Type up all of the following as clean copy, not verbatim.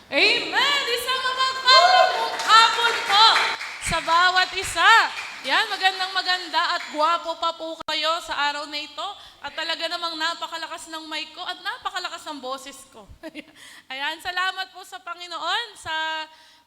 Amen! Isang mapagpalang hapon po sa bawat isa. Yan, magandang maganda at gwapo pa po kayo sa araw na ito. At talaga namang napakalakas ng mic ko at napakalakas ng boses ko. Ayan, salamat po sa Panginoon sa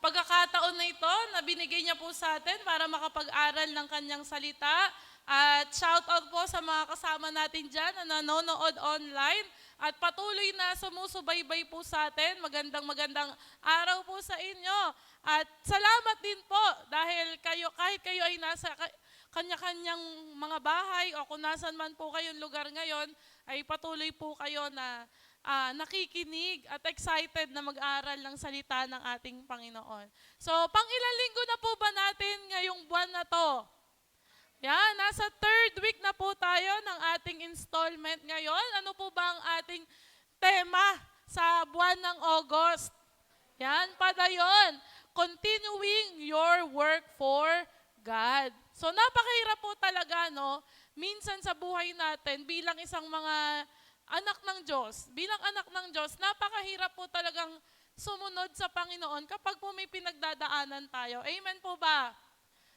pagkakataon na ito na binigay niya po sa atin para makapag-aral ng kanyang salita. At shout out po sa mga kasama natin dyan na nanonood online at patuloy na sumusubaybay po sa atin. Magandang magandang araw po sa inyo. At salamat din po dahil kayo, kahit kayo ay nasa kanya-kanyang mga bahay o kung nasan man po kayong lugar ngayon, ay patuloy po kayo na nakikinig at excited na mag-aral ng salita ng ating Panginoon. So, pang ilang linggo na po ba natin ngayong buwan na to? Yan, nasa third week na po tayo ng ating installment ngayon. Ano po ba ang ating tema sa buwan ng August? Yan, padayon. Continuing your work for God. So napakahirap po talaga, no? Minsan sa buhay natin bilang isang mga anak ng Diyos, napakahirap po talagang sumunod sa Panginoon kapag po may pinagdadaanan tayo. Amen po ba?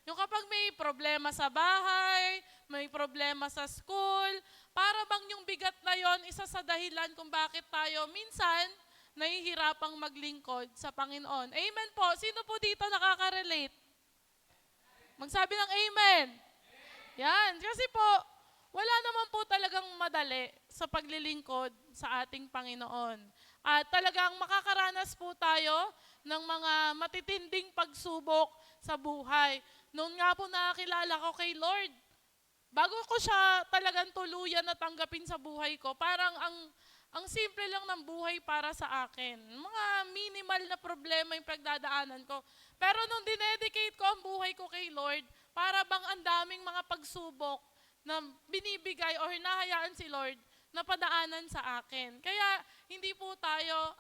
Yung kapag may problema sa bahay, may problema sa school, para bang yung bigat na yon isa sa dahilan kung bakit tayo minsan nahihirapang maglingkod sa Panginoon. Amen po. Sino po dito nakaka-relate? Magsabi ng amen. Yan. Kasi po, wala naman po talagang madali sa paglilingkod sa ating Panginoon. At talagang makakaranas po tayo ng mga matitinding pagsubok sa buhay. Noon nga po nakakilala ko kay Lord, bago ko siya talagang tuluyan na tanggapin sa buhay ko, parang ang simple lang ng buhay para sa akin. Mga minimal na problema yung pagdadaanan ko. Pero nung dinedicate ko ang buhay ko kay Lord, para bang ang daming mga pagsubok na binibigay o hinahayaan si Lord na padaanan sa akin. Kaya hindi po tayo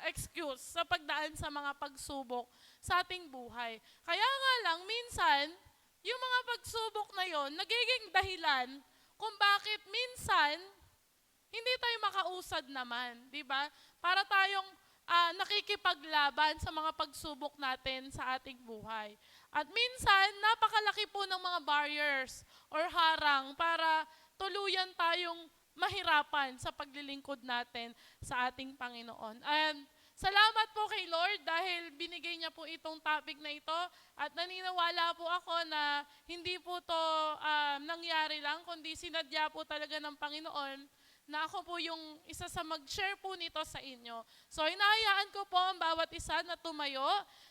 excuse sa pagdaan sa mga pagsubok sa ating buhay. Kaya nga lang, minsan, yung mga pagsubok na yon nagiging dahilan kung bakit minsan hindi tayo makausad naman, di ba? Para tayong nakikipaglaban sa mga pagsubok natin sa ating buhay. At minsan, napakalaki po ng mga barriers or harang para tuluyan tayong mahirapan sa paglilingkod natin sa ating Panginoon. And salamat po kay Lord dahil binigay niya po itong topic na ito at naniniwala po ako na hindi po to nangyari lang kundi sinadya po talaga ng Panginoon na ako po yung isa sa mag-share po nito sa inyo. So, hinahayaan ko po ang bawat isa na tumayo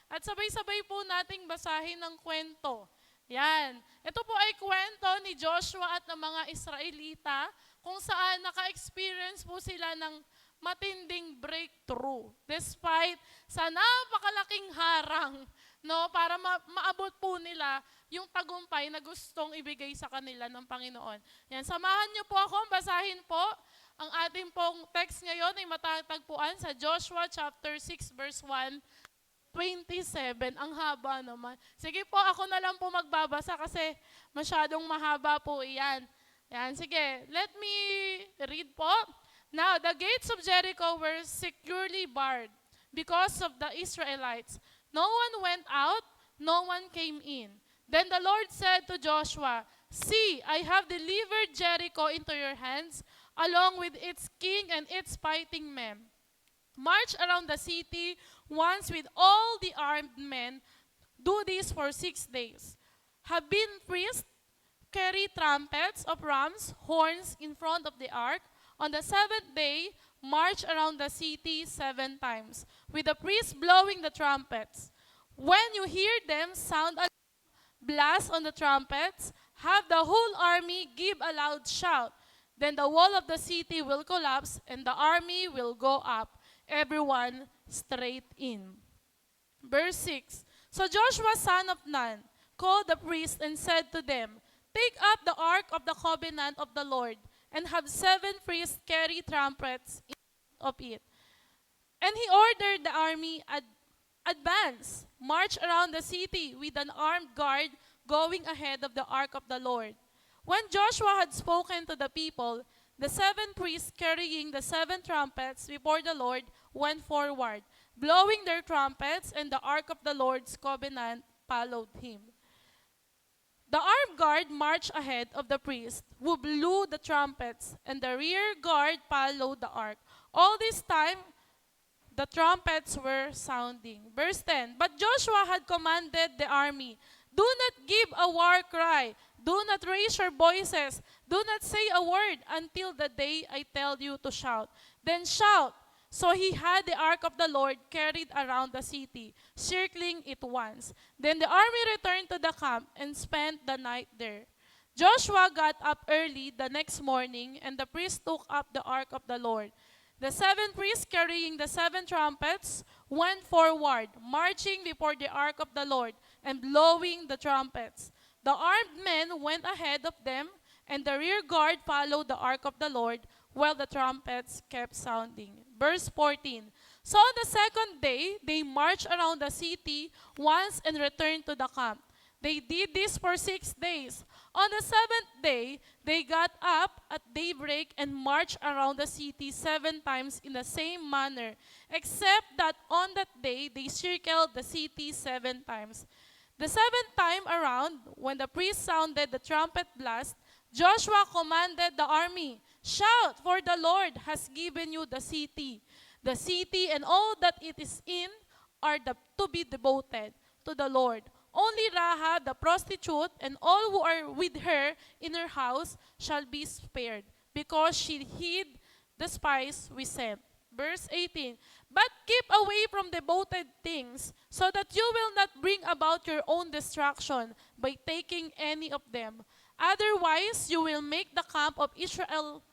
at sabay-sabay po nating basahin ng kwento. Yan. Ito po ay kwento ni Joshua at ng mga Israelita kung saan naka-experience po sila ng matinding breakthrough despite sa napakalaking harang, no, para maabot po nila yung tagumpay na gustong ibigay sa kanila ng Panginoon. Yan, samahan niyo po ako, basahin po. Ang ating pong text ngayon ay matatagpuan sa Joshua chapter 6 verse 1-27. Ang haba naman. Sige po, ako na lang po magbabasa kasi masyadong mahaba po iyan. Yan, sige. Let me read po. Now, the gates of Jericho were securely barred because of the Israelites. No one went out, no one came in. Then the Lord said to Joshua, "See, I have delivered Jericho into your hands, along with its king and its fighting men. March around the city once with all the armed men. Do this for 6 days. Have been priests carry trumpets of ram's horns in front of the ark. On the 7th day, march around the city 7 times, with the priests blowing the trumpets. When you hear them sound a blast on the trumpets, have the whole army give a loud shout. Then the wall of the city will collapse, and the army will go up, everyone straight in." Verse 6. So Joshua son of Nun called the priests and said to them, "Take up the ark of the covenant of the Lord, and have 7 priests carry trumpets in front of it." And he ordered the army, "Advance, march around the city with an armed guard going ahead of the ark of the Lord." When Joshua had spoken to the people, the 7 priests carrying the 7 trumpets before the Lord went forward. blowing their trumpets, and the ark of the Lord's covenant followed him. The armed guard marched ahead of the priest, who blew the trumpets, and the rear guard followed the ark. All this time, the trumpets were sounding. Verse 10, But Joshua had commanded the army, Do not give a war cry. Do not raise your voices. Do not say a word until the day I tell you to shout. Then shout. So he had the ark of the Lord carried around the city, circling it once. Then the army returned to the camp and spent the night there. Joshua got up early the next morning, and the priests took up the ark of the Lord. The seven priests carrying the seven trumpets went forward, marching before the ark of the Lord and blowing the trumpets. The armed men went ahead of them, and the rear guard followed the ark of the Lord while the trumpets kept sounding. Verse 14. So on the second day, they marched around the city once and returned to the camp. They did this for 6 days. On the seventh day, they got up at daybreak and marched around the city 7 times in the same manner, except that on that day they circled the city 7 times. The seventh time around, when the priest sounded the trumpet blast, Joshua commanded the army, Shout, for the Lord has given you the city. The city and all that it is in are to be devoted to the Lord. Only Rahab the prostitute and all who are with her in her house shall be spared, because she hid the spies we sent. Verse 18, But keep away from devoted things, so that you will not bring about your own destruction by taking any of them. Otherwise, you will make the camp of Israel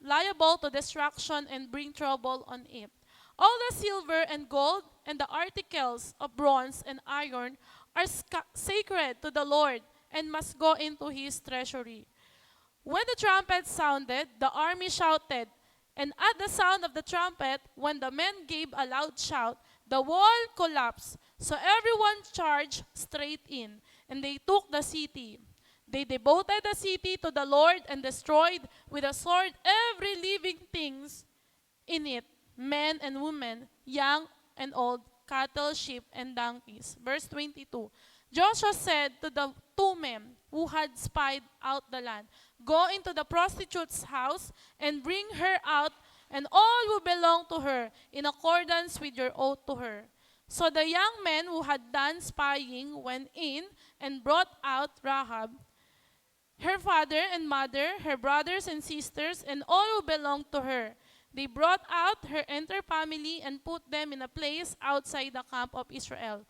liable to destruction and bring trouble on it. All the silver and gold and the articles of bronze and iron are sacred to the Lord and must go into his treasury. When the trumpet sounded, the army shouted, and at the sound of the trumpet, when the men gave a loud shout, the wall collapsed. So everyone charged straight in, and they took the city. They devoted the city to the Lord and destroyed with a sword every living thing in it, men and women, young and old, cattle, sheep, and donkeys. Verse 22. Joshua said to the 2 men who had spied out the land, Go into the prostitute's house and bring her out and all who belong to her in accordance with your oath to her. So the young men who had done spying went in and brought out Rahab, her father and mother, her brothers and sisters, and all who belonged to her. They brought out her entire family and put them in a place outside the camp of Israel.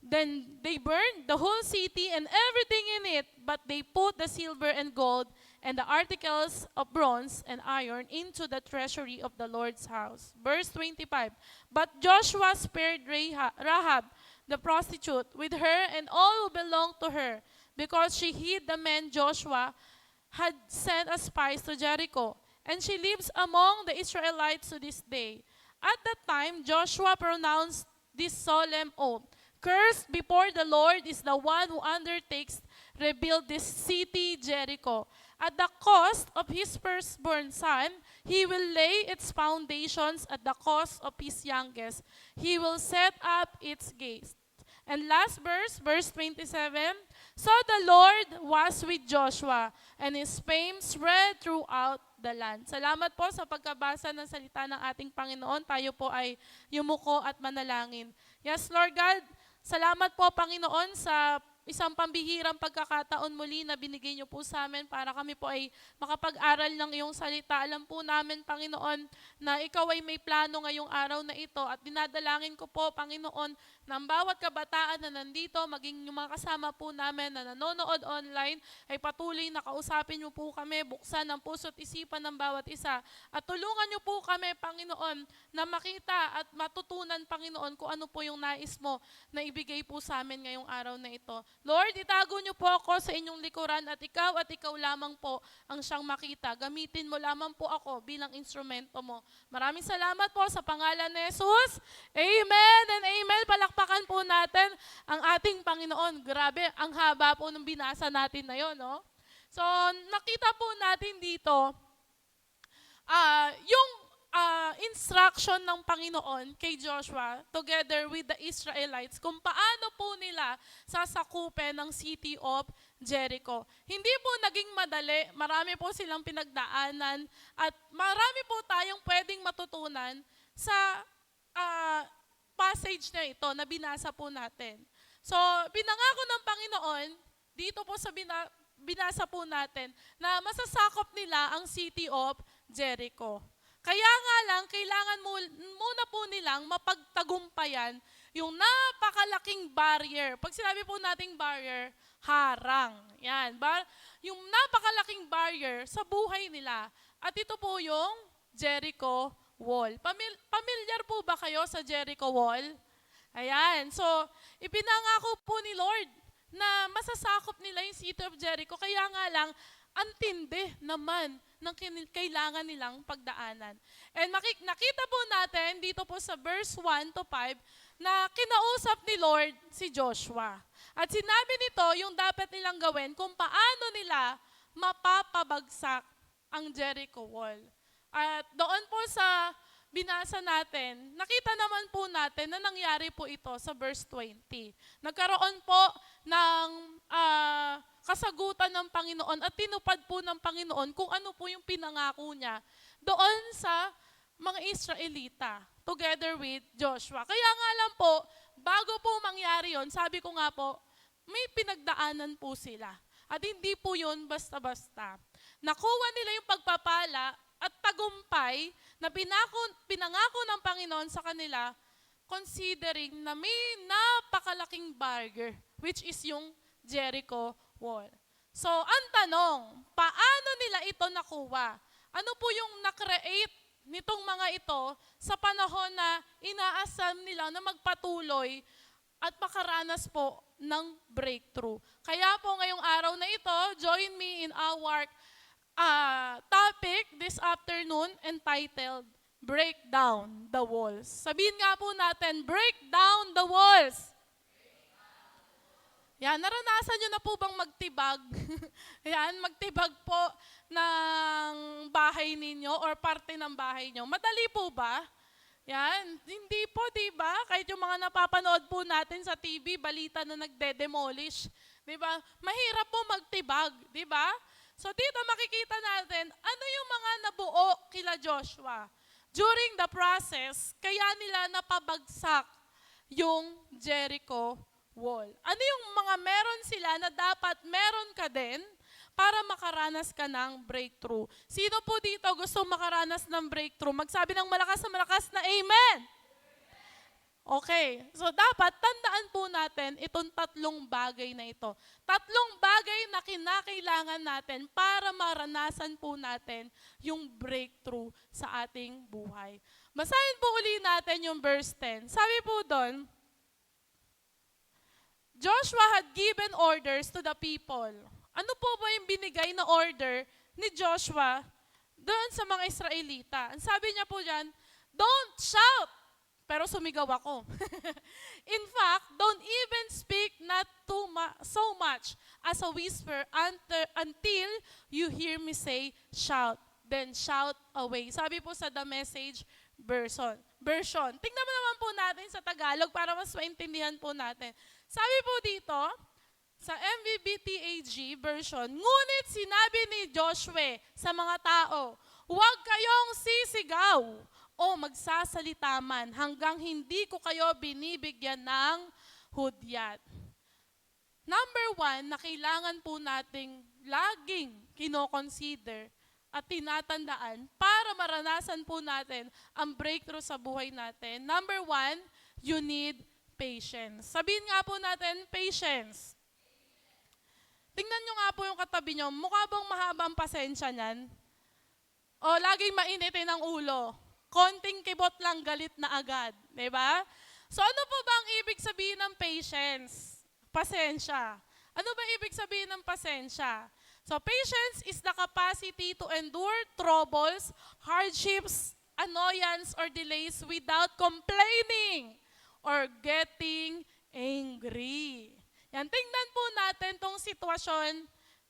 Then they burned the whole city and everything in it, but they put the silver and gold and the articles of bronze and iron into the treasury of the Lord's house. Verse 25. But Joshua spared Rahab, the prostitute, with her and all who belonged to her, because she hid the men Joshua had sent as spies to Jericho, and she lives among the Israelites to this day. At that time, Joshua pronounced this solemn oath, Cursed before the Lord is the one who undertakes rebuild this city, Jericho. At the cost of his firstborn son, he will lay its foundations at the cost of his youngest. He will set up its gates. And last verse, verse 27, So the Lord was with Joshua, and his fame spread throughout the land. Salamat po sa pagkabasa ng salita ng ating Panginoon. Tayo po ay yumuko at manalangin. Yes, Lord God, salamat po, Panginoon, sa isang pambihirang pagkakataon muli na binigay niyo po sa amin para kami po ay makapag-aral ng iyong salita. Alam po namin, Panginoon, na ikaw ay may plano ngayong araw na ito at dinadalangin ko po, Panginoon, na ang bawat kabataan na nandito, maging yung mga kasama po namin na nanonood online, ay patuloy na kausapin niyo po kami, buksan ang puso't isipan ng bawat isa. At tulungan niyo po kami, Panginoon, na makita at matutunan, Panginoon, kung ano po yung nais mo na ibigay po sa amin ngayong araw na ito. Lord, itago niyo po ako sa inyong likuran at ikaw lamang po ang siyang makita. Gamitin mo lamang po ako bilang instrumento mo. Maraming salamat po sa pangalan ni Jesus. Amen and amen. Palakpakan po natin ang ating Panginoon. Grabe, ang haba po ng binasa natin na yon, no? So, nakita po natin dito, yung instruction ng Panginoon kay Joshua together with the Israelites kung paano po nila sasakupin ang city of Jericho. Hindi po naging madali, marami po silang pinagdaanan at marami po tayong pwedeng matutunan sa ah, passage na ito na binasa po natin. So, pinangako ng Panginoon dito po sa binasa po natin na masasakop nila ang city of Jericho. Kaya nga lang, kailangan muna po nilang mapagtagumpayan yung napakalaking barrier. Pag sinabi po nating barrier, harang. Yan. Yung napakalaking barrier sa buhay nila. At ito po yung Jericho Wall. Familiar po ba kayo sa Jericho Wall? Ayan. So, ipinangako po ni Lord na masasakop nila yung city of Jericho. Kaya nga lang, ang tindi naman ng kailangan nilang pagdaanan. And nakita po natin dito po sa verse 1 to 5 na kinausap ni Lord si Joshua. At sinabi nito yung dapat nilang gawin kung paano nila mapapabagsak ang Jericho Wall. At doon po sa binasa natin, nakita naman po natin na nangyari po ito sa verse 20. Nagkaroon po ng kasagutan ng Panginoon at tinupad po ng Panginoon kung ano po yung pinangako niya doon sa mga Israelita together with Joshua. Kaya nga lang po, bago po mangyari yon, sabi ko nga po, may pinagdaanan po sila. At hindi po yun basta-basta. Nakuha nila yung pagpapala at tagumpay na pinangako ng Panginoon sa kanila considering na may napakalaking barrier which is yung Jericho Wall. So, ang tanong, paano nila ito nakuha? Ano po yung na-create nitong mga ito sa panahon na inaasam nila na magpatuloy at makaranas po ng breakthrough? Kaya po ngayong araw na ito, join me in our topic this afternoon entitled, Break Down the Walls. Sabihin nga po natin, break down the walls. Yan, naranasan nyo na po bang magtibag? Yan, magtibag po ng bahay ninyo or parte ng bahay nyo. Madali po ba? Yan, hindi po, di ba? Kahit yung mga napapanood po natin sa TV, balita na nagde-demolish. Di ba? Mahirap po magtibag, di ba? So dito makikita natin, ano yung mga nabuo kila Joshua. During the process, kaya nila napabagsak yung Jericho Wall. Ano yung mga meron sila na dapat meron ka din para makaranas ka ng breakthrough? Sino po dito gusto makaranas ng breakthrough? Magsabi ng malakas na malakas na Amen! Okay, so dapat tandaan po natin itong tatlong bagay na ito. Tatlong bagay na kinakailangan natin para maranasan po natin yung breakthrough sa ating buhay. Basahin po uli natin yung verse 10. Sabi po doon, Joshua had given orders to the people. Ano po ba yung binigay na order ni Joshua doon sa mga Israelita? Ang sabi niya po dyan, don't shout! Pero sumigaw ako. In fact, don't even speak not so much as a whisper until you hear me say, shout. Then shout away. Sabi po sa The Message version. Tingnan mo naman po natin sa Tagalog para mas maintindihan po natin. Sabi po dito, sa MVBTAG version, ngunit sinabi ni Joshua sa mga tao, huwag kayong sisigaw o magsasalita man hanggang hindi ko kayo binibigyan ng hudyat. Number 1, na kailangan po nating laging kinoconsider at tinatandaan para maranasan po natin ang breakthrough sa buhay natin. Number 1, you need patience. Sabihin nga po natin, patience. Tingnan nyo nga po yung katabi nyo, mukha bang mahabang pasensya niyan? O laging mainitin ang ulo? Konting kibot lang, galit na agad. Diba? So ano po ba ang ibig sabihin ng patience? Pasensya. Ano ba ibig sabihin ng pasensya? So patience is the capacity to endure troubles, hardships, annoyance, or delays without complaining or getting angry. Yan, tingnan po natin tong sitwasyon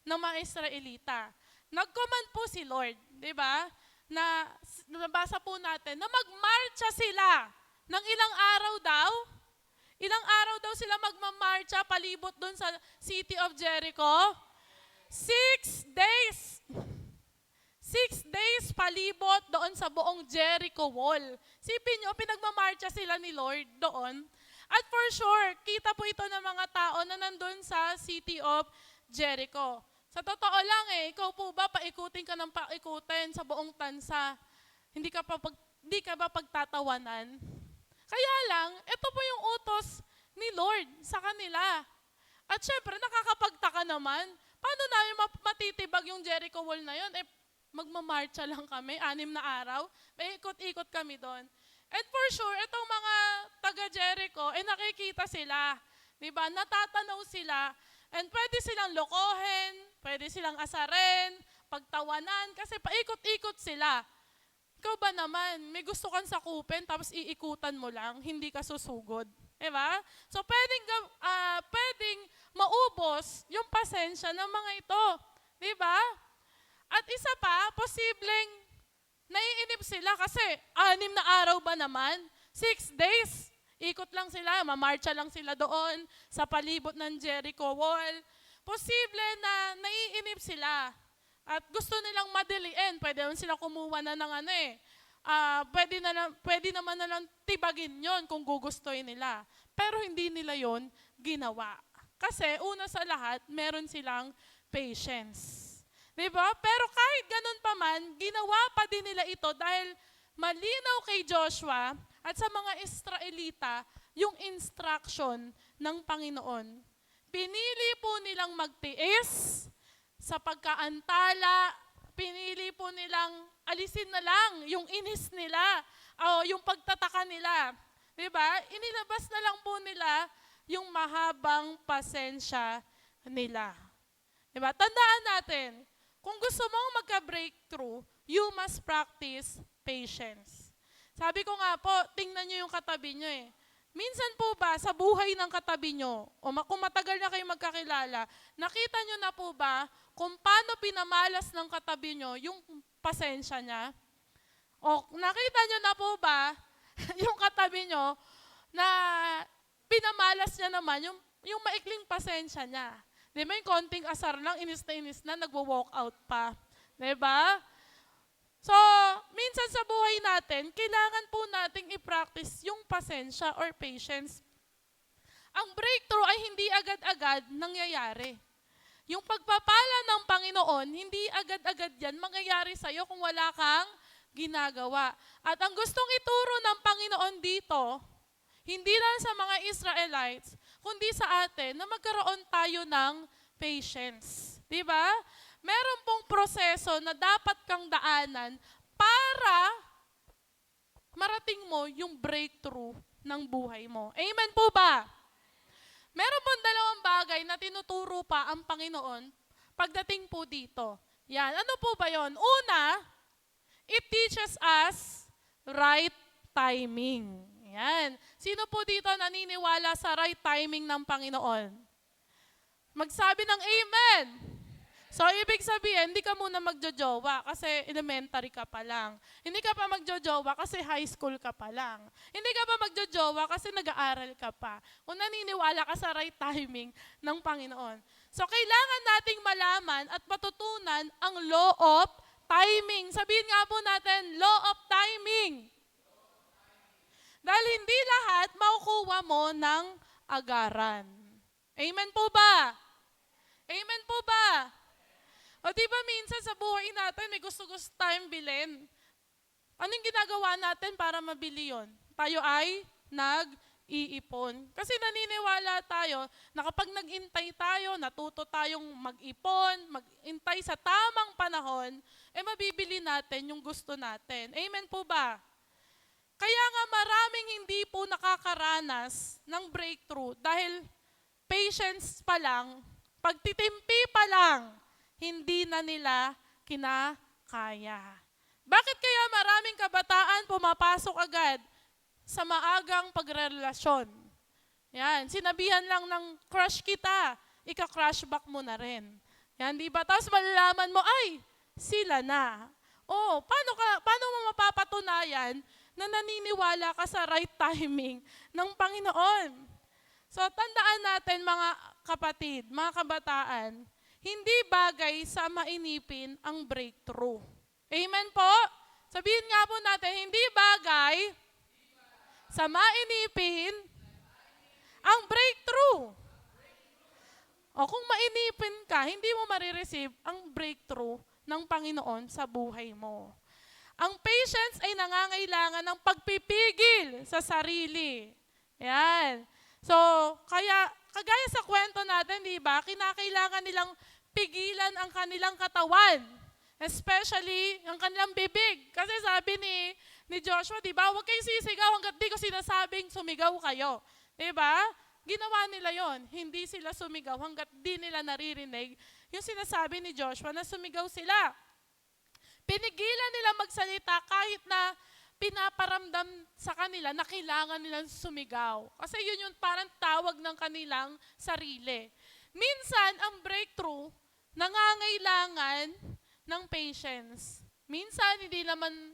ng mga Israelita. Nag-command po si Lord, di ba? nabasa po natin na magmarcha sila ng ilang araw daw. Ilang araw daw sila magmamarcha palibot doon sa city of Jericho? 6 days. 6 days palibot doon sa buong Jericho wall. Sipin nyo, pinagmamarcha sila ni Lord doon. At for sure, kita po ito ng mga tao na nandun sa city of Jericho. Sa totoo lang ikaw po ba paikutin ka ng paikutin sa buong tansa? Hindi ka ba pagtatawanan? Kaya lang, ito po yung utos ni Lord sa kanila. At syempre, nakakapagtaka naman, paano namin matitibag yung Jericho wall na yun? Magmamarcha lang kami, 6 na araw, may ikot-ikot kami doon. And for sure, itong mga taga-Jericho, nakikita sila. Diba? Natatanaw sila. And pwede silang lokohin, pwede silang asarin, pagtawanan, kasi paikot-ikot sila. Ikaw ba naman, may gusto kang sakupin, tapos iikutan mo lang, hindi ka susugod. Diba? So pwedeng maubos yung pasensya ng mga ito. Diba? At isa pa, posibleng naiinip sila kasi 6 na araw ba naman? 6 days. Ikot lang sila, mamarcha lang sila doon sa palibot ng Jericho wall. Posible na naiinip sila at gusto nilang madiliin. Pwede naman sila kumuha na ng pwede naman na lang tibagin yon kung gugustuhin nila. Pero hindi nila yon ginawa. Kasi una sa lahat, meron silang patience. Diba? Pero kahit ganun pa man, ginawa pa din nila ito dahil malinaw kay Joshua at sa mga Israelita yung instruction ng Panginoon. Pinili po nilang magtiis sa pagkaantala, pinili po nilang alisin na lang yung inis nila o yung pagtataka nila. Diba? Inilabas na lang po nila yung mahabang pasensya nila. Diba? Tandaan natin, kung gusto mong magka-breakthrough, you must practice patience. Sabi ko nga po, tingnan nyo yung katabi nyo Minsan po ba sa buhay ng katabi nyo, o kung matagal na kayo magkakilala, nakita nyo na po ba kung paano pinamalas ng katabi nyo yung pasensya niya? O nakita nyo na po ba yung katabi nyo na pinamalas niya naman yung maikling pasensya niya? Di ba yung konting asar lang, inis na, nagwo-walk out pa. Di ba? So, minsan sa buhay natin, kailangan po nating i-practice yung pasensya or patience. Ang breakthrough ay hindi agad-agad nangyayari. Yung pagpapala ng Panginoon, hindi agad-agad yan mangyayari sa'yo kung wala kang ginagawa. At ang gustong ituro ng Panginoon dito, hindi lang sa mga Israelites, kundi sa atin na magkaroon tayo ng patience. Di ba? Meron pong proseso na dapat kang daanan para marating mo yung breakthrough ng buhay mo. Amen po ba? Meron pong 2 bagay na tinuturo pa ang Panginoon pagdating po dito. Yan. Ano po ba yon? Una, it teaches us right timing. Yan. Sino po dito naniniwala sa right timing ng Panginoon? Magsabi ng amen. So, ibig sabihin, hindi ka muna magjojowa kasi elementary ka pa lang. Hindi ka pa magjojowa kasi high school ka pa lang. Hindi ka pa magjojowa kasi nag-aaral ka pa. Kung naniniwala ka sa right timing ng Panginoon. So, kailangan nating malaman at matutunan ang law of timing. Sabihin nga po natin, law of timing. Dahil hindi lahat makukuha mo ng agaran. Amen po ba? Amen po ba? O di ba minsan sa buhay natin may gusto-gusto tayong bilhin? Anong ginagawa natin para mabili yon? Tayo ay nag-iipon. Kasi naniniwala tayo na kapag nag-intay tayo, natuto tayong mag-ipon, mag-intay sa tamang panahon, mabibili natin yung gusto natin. Amen po ba? Kaya nga maraming hindi po nakakaranas ng breakthrough dahil patience pa lang, pagtitimpi pa lang, hindi na nila kinakaya. Bakit kaya maraming kabataan pumapasok agad sa maagang pagrelasyon? Yan, sinabihan lang ng crush kita, ika-crush back mo na rin. Yan, di ba? Tapos malalaman mo, ay, sila na. Oh, paano mo mapapatunayan na naniniwala ka sa right timing ng Panginoon? So tandaan natin mga kapatid, mga kabataan, hindi bagay sa mainipin ang breakthrough. Amen po? Sabihin nga po natin, hindi bagay sa mainipin ang breakthrough. O kung mainipin ka, hindi mo marireceive ang breakthrough ng Panginoon sa buhay mo. Ang patience ay nangangailangan ng pagpipigil sa sarili. Yan. So, kagaya sa kwento natin, di ba, kinakailangan nilang pigilan ang kanilang katawan. Especially ang kanilang bibig. Kasi sabi ni Joshua, di ba, huwag kayong sisigaw hanggat di ko sinasabing sumigaw kayo. Di ba? Ginawa nila yon. Hindi sila sumigaw hanggat di nila naririnig yung sinasabi ni Joshua na sumigaw sila. Pinigilan nila magsalita kahit na pinaparamdam sa kanila na kailangan nilang sumigaw. Kasi yun yung parang tawag ng kanilang sarili. Minsan, ang breakthrough, nangangailangan ng patience. Minsan, hindi naman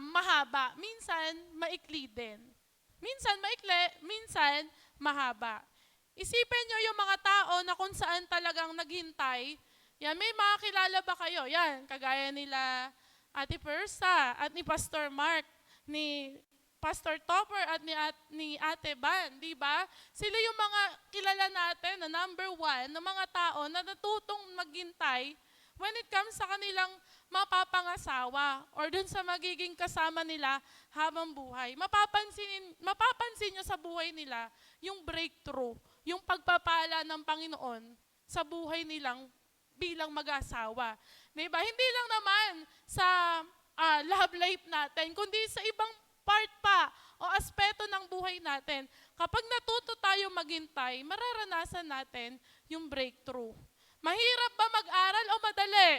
mahaba. Minsan, maikli din. Minsan, maikli. Minsan, mahaba. Isipin nyo yung mga tao na kung saan talagang naghintay. Yan, may mga kilala ba kayo? Yan, kagaya nila Ate Persa at ni Pastor Mark, ni Pastor Topper at ni Ate Ban, di ba? Sila yung mga kilala natin na number one na mga tao na natutong maghintay when it comes sa kanilang mapapangasawa or dun sa magiging kasama nila habang buhay. Mapapansin nyo sa buhay nila yung breakthrough, yung pagpapala ng Panginoon sa buhay nilang bilang mag-asawa. Diba? Hindi lang naman sa love life natin, kundi sa ibang part pa o aspeto ng buhay natin. Kapag natuto tayo maghintay, mararanasan natin yung breakthrough. Mahirap ba mag-aral o madali?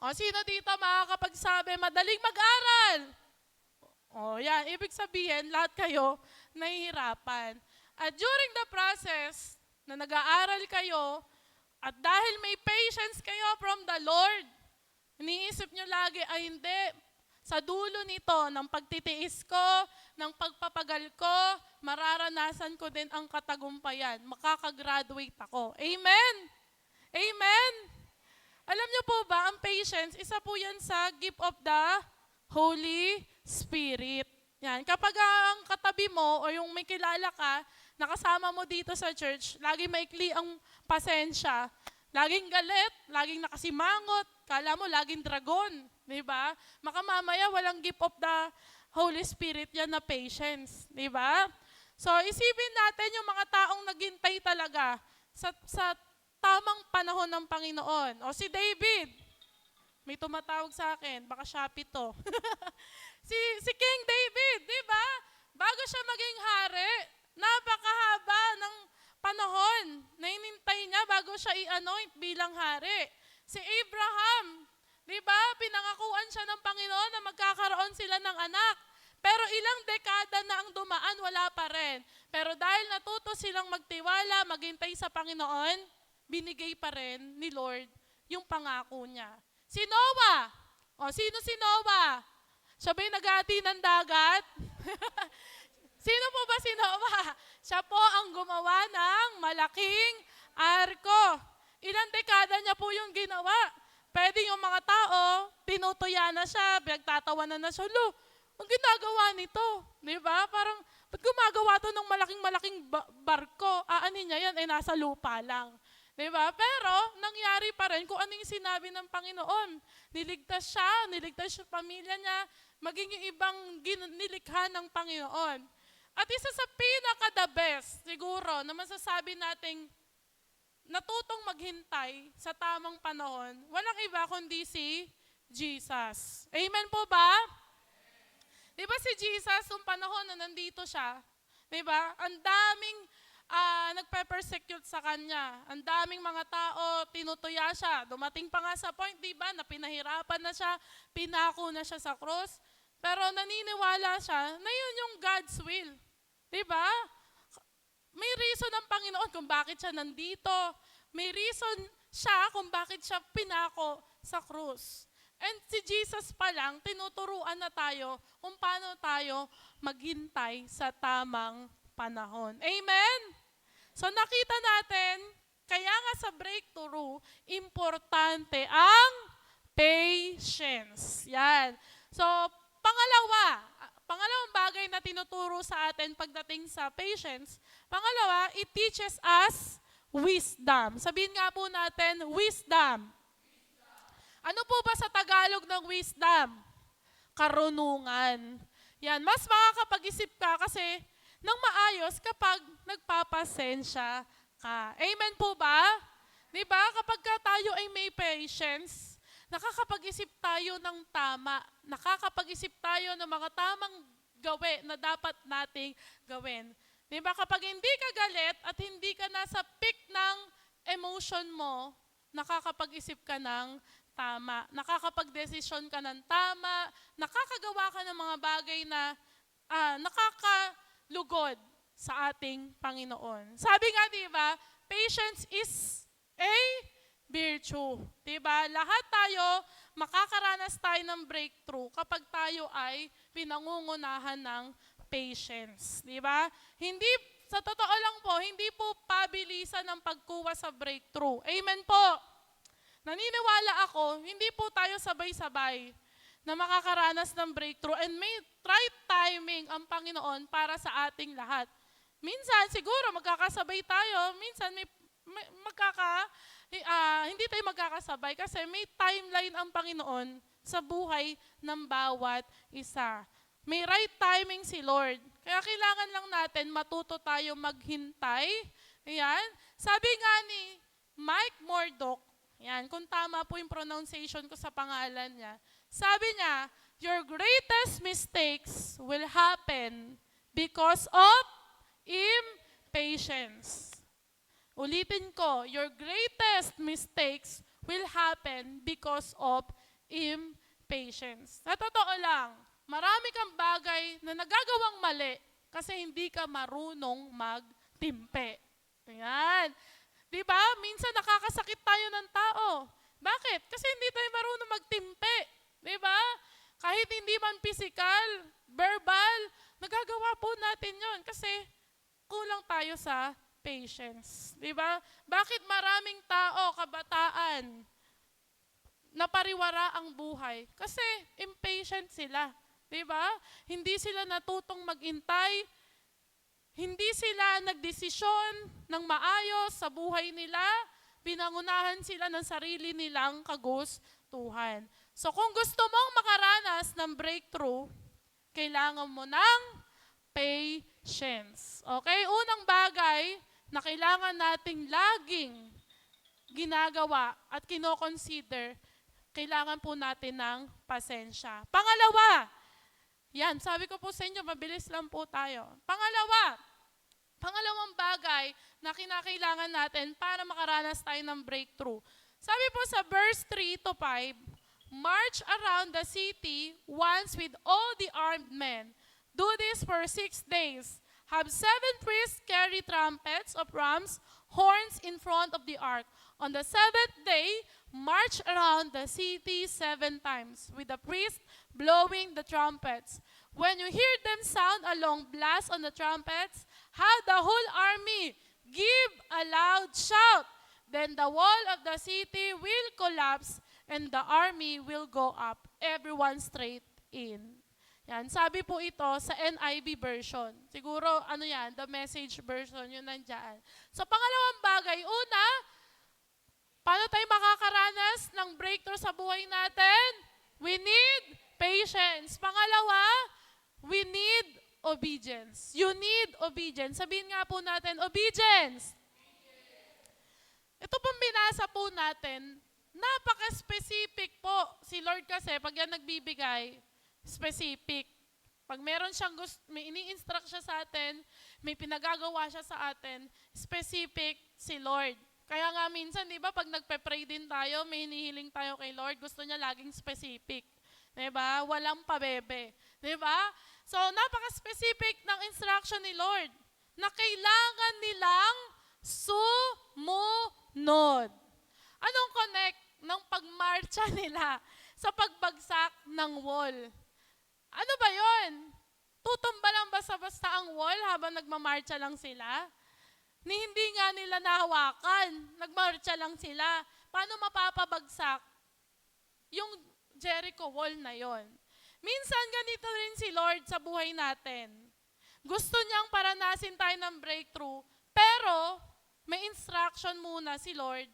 O sino dito makakapagsabi, madaling mag-aral? O yan, ibig sabihin, lahat kayo nahihirapan. At during the process na nag-aaral kayo, at dahil may patience kayo from the Lord, iniisip nyo lagi, ay hindi, sa dulo nito, ng pagtitiis ko, ng pagpapagal ko, mararanasan ko din ang katagumpayan. Makakagraduate ako. Amen? Amen? Alam nyo po ba, ang patience, isa po yan sa gift of the Holy Spirit. Yan. Kapag ang katabi mo o yung may kilala ka, nakasama mo dito sa church, lagi maikli ang pasensya, laging galit, laging nakasimangot, kala mo laging dragon, di ba? Makamamaya walang gift of the Holy Spirit yan na patience, di ba? So isipin natin yung mga taong naghintay talaga sa tamang panahon ng Panginoon. O si David, may tumatawag sa akin, baka Shopee to. si King David, di ba? Bago siya maging hari, napakahaba ng panahon na inintay niya bago siya i-anoint bilang hari. Si Abraham, di ba? Pinangakuan siya ng Panginoon na magkakaroon sila ng anak. Pero ilang dekada na ang dumaan, wala pa rin. Pero dahil natuto silang magtiwala, maghintay sa Panginoon, binigay pa rin ni Lord yung pangako niya. Si Noah. O, sino si Noah? Siya ba yung naghati ng dagat? Sino po ba si Noah? Siya po ang gumawa ng malaking arko. Ilang dekada niya po yung ginawa. Pwede yung mga tao, tinutuya na siya, pinagtatawanan na siya. Lo, ang ginagawa nito, di ba? Parang, ba't gumagawa to ng malaking-malaking barko? Aanin niya yan, nasa lupa lang. Di ba? Pero, nangyari pa rin kung ano yung sinabi ng Panginoon. Niligtas yung pamilya niya, maging yung ibang nilikha ng Panginoon. At isa sa pinaka-the best, siguro, na masasabi nating natutong maghintay sa tamang panahon, walang iba kundi si Jesus. Amen po ba? Di ba si Jesus, yung panahon na nandito siya, di ba? Ang daming nagpe-persecute sa kanya. Ang daming mga tao, tinutuya siya. Dumating pa nga sa point, di ba, na pinahirapan na siya, pinako na siya sa cross. Pero naniniwala siya na yun yung God's will. Diba? May reason ng Panginoon kung bakit siya nandito. May reason siya kung bakit siya pinako sa krus. And si Jesus pa lang, tinuturuan na tayo kung paano tayo maghintay sa tamang panahon. Amen? So nakita natin, kaya nga sa breakthrough, importante ang patience. Yan. So, pangalawang bagay na tinuturo sa atin pagdating sa patience, pangalawa, it teaches us wisdom. Sabihin nga po natin, wisdom. Ano po ba sa Tagalog ng wisdom? Karunungan. Yan, mas makakapag-isip ka kasi ng maayos kapag nagpapasensya ka. Amen po ba? Di ba? Kapag tayo ay may patience, nakakapag-isip tayo ng tama. Nakakapag-isip tayo ng mga tamang gawin na dapat nating gawin. Di ba? Kapag hindi ka galit at hindi ka nasa peak ng emotion mo, nakakapag-isip ka ng tama. Nakakapag-desisyon ka ng tama. Nakakagawa ka ng mga bagay na nakakalugod sa ating Panginoon. Sabi nga, di ba, patience is a virtue. Di ba? Lahat tayo, makakaranas tayo ng breakthrough kapag tayo ay pinangungunahan ng patience. Di ba? Hindi, sa totoo lang po, hindi po pabilisan ng pagkuha sa breakthrough. Amen po. Naniniwala ako, hindi po tayo sabay-sabay na makakaranas ng breakthrough and may right timing ang Panginoon para sa ating lahat. Minsan, siguro magkakasabay tayo, minsan hindi tayo magkakasabay kasi may timeline ang Panginoon sa buhay ng bawat isa. May right timing si Lord. Kaya kailangan lang natin matuto tayo maghintay. Ayan. Sabi nga ni Mike Murdock, yan, kung tama po yung pronunciation ko sa pangalan niya. Sabi niya, your greatest mistakes will happen because of impatience. Ulitin ko, your greatest mistakes will happen because of impatience. Sa totoo lang, marami kang bagay na nagagawang mali kasi hindi ka marunong magtimpe. Ayan. Diba? Minsan nakakasakit tayo ng tao. Bakit? Kasi hindi tayo marunong magtimpe. Diba? Kahit hindi man physical, verbal, nagagawa po natin yon kasi kulang tayo sa patience. Diba? Bakit maraming tao, kabataan, napariwara ang buhay? Kasi impatient sila. Diba? Hindi sila natutong maghintay. Hindi sila nagdesisyon ng maayos sa buhay nila. Pinangunahan sila ng sarili nilang kagustuhan. So kung gusto mong makaranas ng breakthrough, kailangan mo ng patience. Okay? Unang bagay na kailangan nating laging ginagawa at kinoconsider, kailangan po natin ng pasensya. Pangalawa, yan, sabi ko po sa inyo, mabilis lang po tayo. Pangalawang bagay na kinakailangan natin para makaranas tayo ng breakthrough. Sabi po sa verse 3 to 5, march around the city once with all the armed men. Do this for 6 days. Have 7 priests carry trumpets of ram's horns in front of the ark. On the 7th day, march around the city 7 times with the priests blowing the trumpets. When you hear them sound a long blast on the trumpets, have the whole army give a loud shout. Then the wall of the city will collapse and the army will go up, everyone straight in. Yan, sabi po ito sa NIV version. Siguro, the Message version, yun nandyan. So, pangalawang bagay, una, paano tayo makakaranas ng breakthrough sa buhay natin? We need patience. Pangalawa, we need obedience. You need obedience. Sabihin nga po natin, obedience. Ito pong binasa po natin, napaka-specific po. Si Lord kasi, pag yan nagbibigay, specific. Pag meron siyang may ini-instruct siya sa atin, may pinagagawa siya sa atin, specific si Lord. Kaya nga minsan, di ba, pag nagpe-pray din tayo, may hinihiling tayo kay Lord, gusto niya laging specific. Di ba? Walang pabebe. Di ba? So, napaka-specific ng instruction ni Lord na kailangan nilang sumunod. Anong connect ng pagmarcha nila sa pagbagsak ng wall. Ano ba yon? Tutumba lang basta-basta ang wall habang nagmamarcha lang sila? Ni hindi nga nila nahawakan, nagmarcha lang sila. Paano mapapabagsak yung Jericho wall na yon? Minsan ganito rin si Lord sa buhay natin. Gusto niyang paranasin tayo ng breakthrough, pero may instruction muna si Lord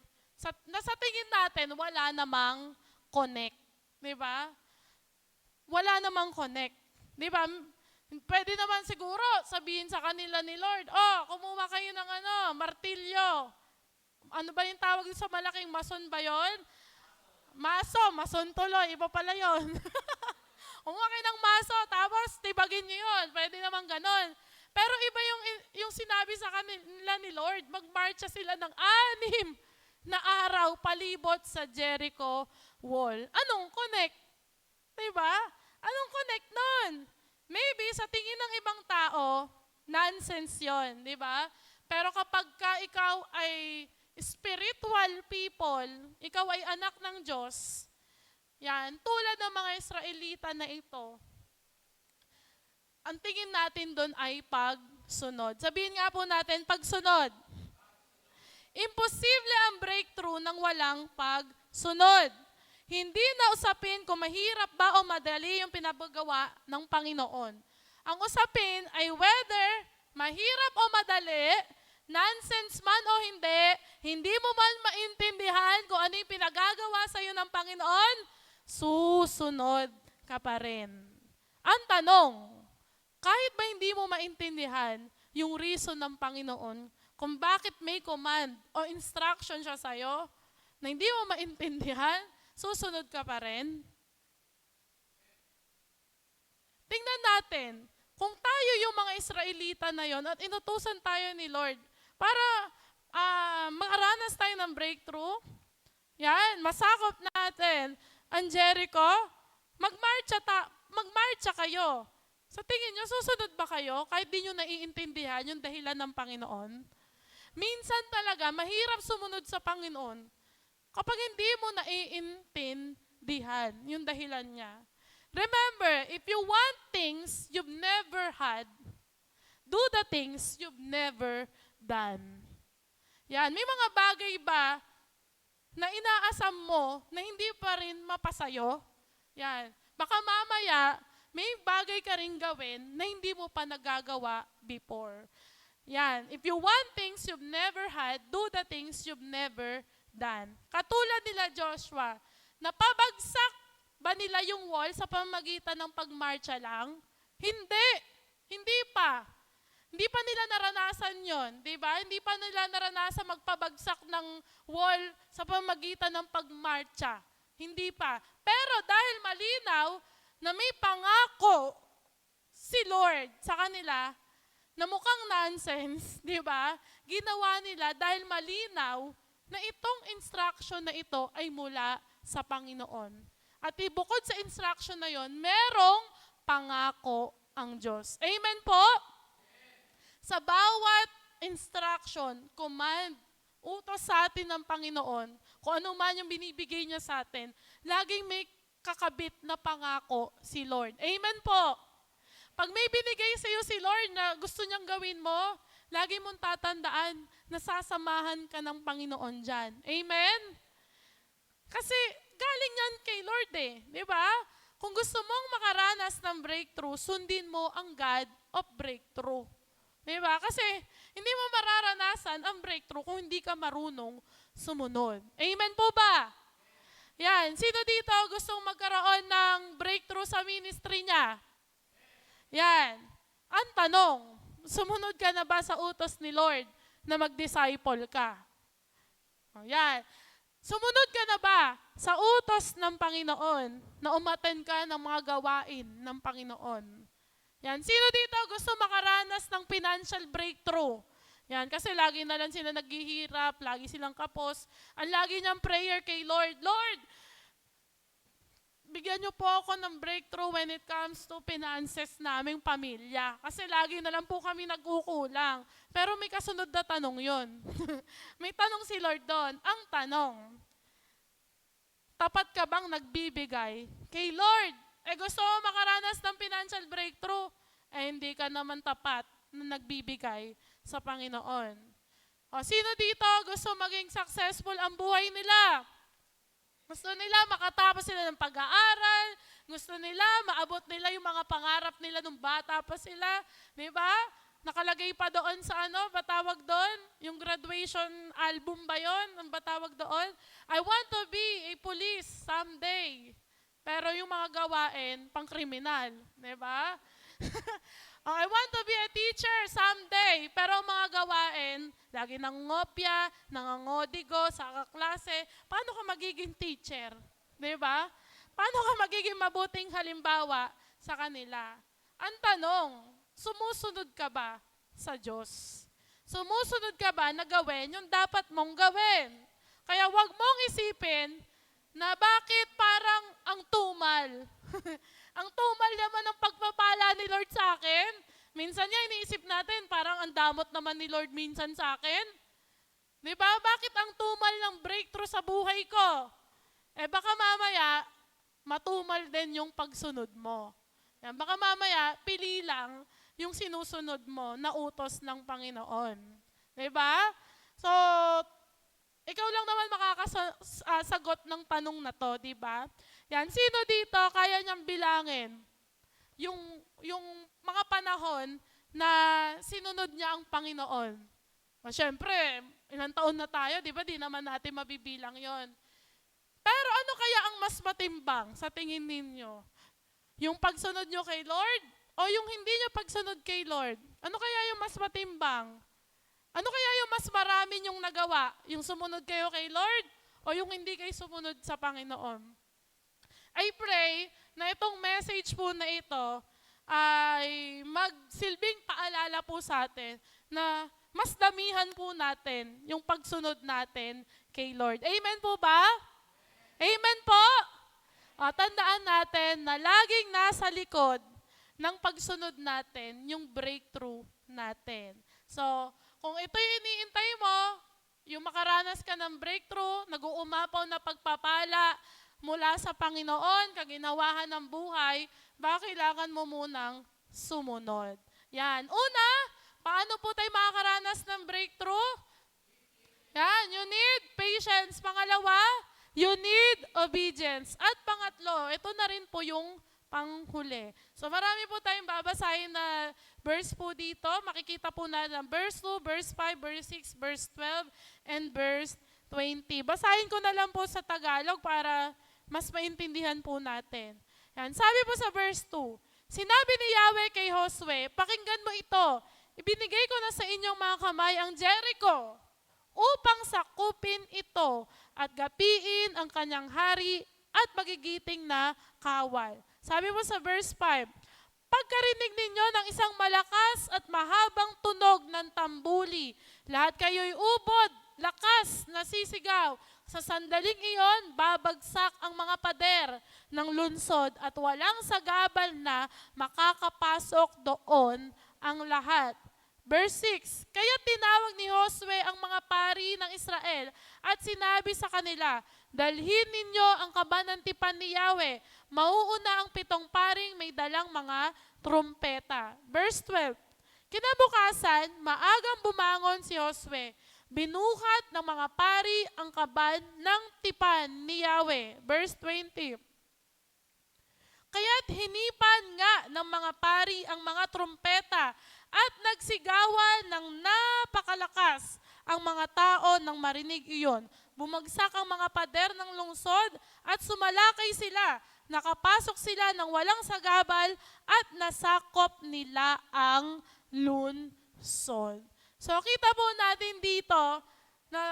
na sa tingin natin wala namang connect. Diba? Wala namang connect. Diba? Pwede naman siguro sabihin sa kanila ni Lord, kumuha kayo ng martilyo. Ano ba yung tawag sa malaking mason ba yun? Mason tuloy, iba pala yun. Kumuha kayo ng maso, tapos tibagin nyo yun. Pwede naman ganon. Pero iba yung sinabi sa kanila ni Lord, magmarcha sila ng 6 na araw palibot sa Jericho wall. Anong connect? Diba? Anong connect nun? Maybe sa tingin ng ibang tao, nonsense yon, di ba? Pero kapag ikaw ay spiritual people, ikaw ay anak ng Diyos, yan, tulad ng mga Israelita na ito, ang tingin natin doon ay pagsunod. Sabihin nga po natin, pagsunod. Imposible ang breakthrough nang walang pagsunod. Hindi na usapin kung mahirap ba o madali yung pinapagawa ng Panginoon. Ang usapin ay whether mahirap o madali, nonsense man o hindi mo man maintindihan kung ano yung pinagagawa sa iyo ng Panginoon, susunod ka pa rin. Ang tanong, kahit ba hindi mo maintindihan yung reason ng Panginoon, kung bakit may command o instruction siya sa iyo, na hindi mo maintindihan, susunod ka pa rin? Tingnan natin, kung tayo yung mga Israelita na yon at inutusan tayo ni Lord para makaranas tayo ng breakthrough, yan, masakop natin ang Jericho, magmarcha kayo. Sa tingin nyo, susunod ba kayo kahit di nyo naiintindihan yung dahilan ng Panginoon? Minsan talaga, mahirap sumunod sa Panginoon kapag hindi mo naiintindihan yung dahilan niya. Remember, if you want things you've never had, do the things you've never done. Yan, may mga bagay ba na inaasam mo na hindi pa rin mapasayo? Yan, baka mamaya may bagay ka rin gawin na hindi mo pa nagagawa before. Yan, if you want things you've never had, do the things you've never done. Katulad nila Joshua, napabagsak ba nila yung wall sa pamamagitan ng pagmarcha lang? Hindi. Hindi pa. Hindi pa nila naranasan yon, di ba? Hindi pa nila naranasan magpabagsak ng wall sa pamamagitan ng pagmarcha. Hindi pa. Pero dahil malinaw na may pangako si Lord sa kanila na mukhang nonsense, di ba? Ginawa nila dahil malinaw na itong instruction na ito ay mula sa Panginoon. At ibukod sa instruction na yon, merong pangako ang Diyos. Amen po? Sa bawat instruction, command, utos sa atin ng Panginoon, kung ano man yung binibigay niya sa atin, laging may kakabit na pangako si Lord. Amen po? Pag may binigay sa iyo si Lord na gusto niyang gawin mo, lagi mong tatandaan na sasamahan ka ng Panginoon dyan. Amen? Kasi galing yan kay Lord di ba? Kung gusto mong makaranas ng breakthrough, sundin mo ang God of breakthrough. Di ba? Kasi hindi mo mararanasan ang breakthrough kung hindi ka marunong sumunod. Amen po ba? Yan. Sino dito gustong magkaroon ng breakthrough sa ministry niya? Yan. Ang tanong, sumunod ka na ba sa utos ni Lord na mag-disciple ka? Yan. Sumunod ka na ba sa utos ng Panginoon na umattend ka ng mga gawain ng Panginoon? Yan. Sino dito gusto makaranas ng financial breakthrough? Yan. Kasi lagi na lang sila naghihirap, lagi silang kapos. Ang lagi niyang prayer kay Lord, Lord, bigyan niyo po ako ng breakthrough when it comes to finances naming pamilya. Kasi lagi na lang po kami nagkukulang. Pero may kasunod na tanong yon. May tanong si Lord doon. Ang tanong, Tapat ka bang nagbibigay kay Lord? Gusto mo makaranas ng financial breakthrough, hindi ka naman tapat na nagbibigay sa Panginoon. O, sino dito gusto maging successful ang buhay nila? Gusto nila makatapos sila ng pag-aaral, gusto nila maabot nila yung mga pangarap nila nung bata pa sila, di ba? Nakalagay pa doon sa batawag doon? Yung graduation album ba yun? Ang batawag doon? I want to be a police someday. Pero yung mga gawain, pang-kriminal. Di ba? I want to be a teacher someday. Pero ang mga gawain, lagi nangongopya, nangangodigo sa kaklase. Paano ka magiging teacher? Di ba? Paano ka magiging mabuting halimbawa sa kanila? Ang tanong, sumusunod ka ba sa Diyos? Sumusunod ka ba na gawin yung dapat mong gawin? Kaya wag mong isipin na bakit parang ang tumal. Ang tumal naman ng pagpapala ni Lord sa akin. Minsan niya iniisip natin, parang ang damot naman ni Lord minsan sa akin. Di ba? Bakit ang tumal ng breakthrough sa buhay ko? Baka mamaya, matumal din yung pagsunod mo. Yan, baka mamaya, pili lang yung sinusunod mo na utos ng Panginoon. Diba? So, ikaw lang naman makakasagot ng tanong na to, diba? Yan, sino dito kaya niyang bilangin yung mga panahon na sinunod niya ang Panginoon? O, syempre, ilang taon na tayo, diba? Di naman natin mabibilang yon. Pero ano kaya ang mas matimbang sa tingin ninyo? Yung pagsunod nyo kay Lord o yung hindi nyo pagsunod kay Lord? Ano kaya yung mas matimbang? Ano kaya yung mas marami nyong nagawa? Yung sumunod kayo kay Lord o yung hindi kayo sumunod sa Panginoon? I pray na itong message po na ito ay magsilbing paalala po sa atin na mas damihan po natin yung pagsunod natin kay Lord. Amen po ba? Amen po? Tandaan natin na laging nasa likod ng pagsunod natin yung breakthrough natin. So, kung ito yung iniintay mo, yung makaranas ka ng breakthrough, nag-uumapaw na pagpapala mula sa Panginoon, kaginawahan ng buhay, baka kailangan mo munang sumunod. Yan. Una, paano po tayo makakaranas ng breakthrough? Yan, you need patience. Pangalawa, you need obedience. At pangatlo, ito na rin po yung panghuli. So marami po tayong babasahin na verse po dito. Makikita po natin verse 2, verse 5, verse 6, verse 12, and verse 20. Basahin ko na lang po sa Tagalog para mas maintindihan po natin. Yan. Sabi po sa verse 2, sinabi ni Yahweh kay Josue, pakinggan mo ito, ibinigay ko na sa inyong mga kamay ang Jericho upang sakupin ito at gapiin ang kanyang hari at magigiting na kawal. Sabi mo sa verse 5, pagkarinig ninyo ng isang malakas at mahabang tunog ng tambuli, lahat kayo'y ubod, lakas, nasisigaw. Sa sandaling iyon, babagsak ang mga pader ng lunsod at walang sagabal na makakapasok doon ang lahat. Verse 6, kaya tinawag ni Josue ang mga pari ng Israel at sinabi sa kanila, dalhin ninyo ang kabanantipan ni Yahweh. Mauuna ang 7 paring may dalang mga trumpeta. Verse 12, kinabukasan, maagang bumangon si Josue. Binuhat ng mga pari ang kaban ng tipan ni Yahweh. Verse 20, kaya't hinipan nga ng mga pari ang mga trumpeta at nagsigawan ng napakalakas ang mga tao nang marinig iyon. Bumagsak ang mga pader ng lungsod at sumalakay sila. Nakapasok sila ng walang sagabal at nasakop nila ang lunsod. So kita po natin dito na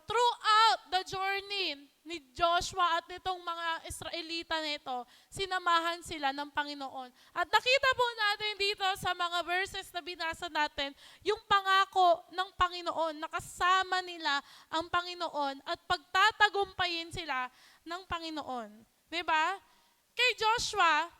throughout the journey ni Joshua at nitong mga Israelita nito, sinamahan sila ng Panginoon. At nakita po natin dito sa mga verses na binasa natin, yung pangako ng Panginoon, nakasama nila ang Panginoon at pagtatagumpayin sila ng Panginoon. Diba? Kay Joshua,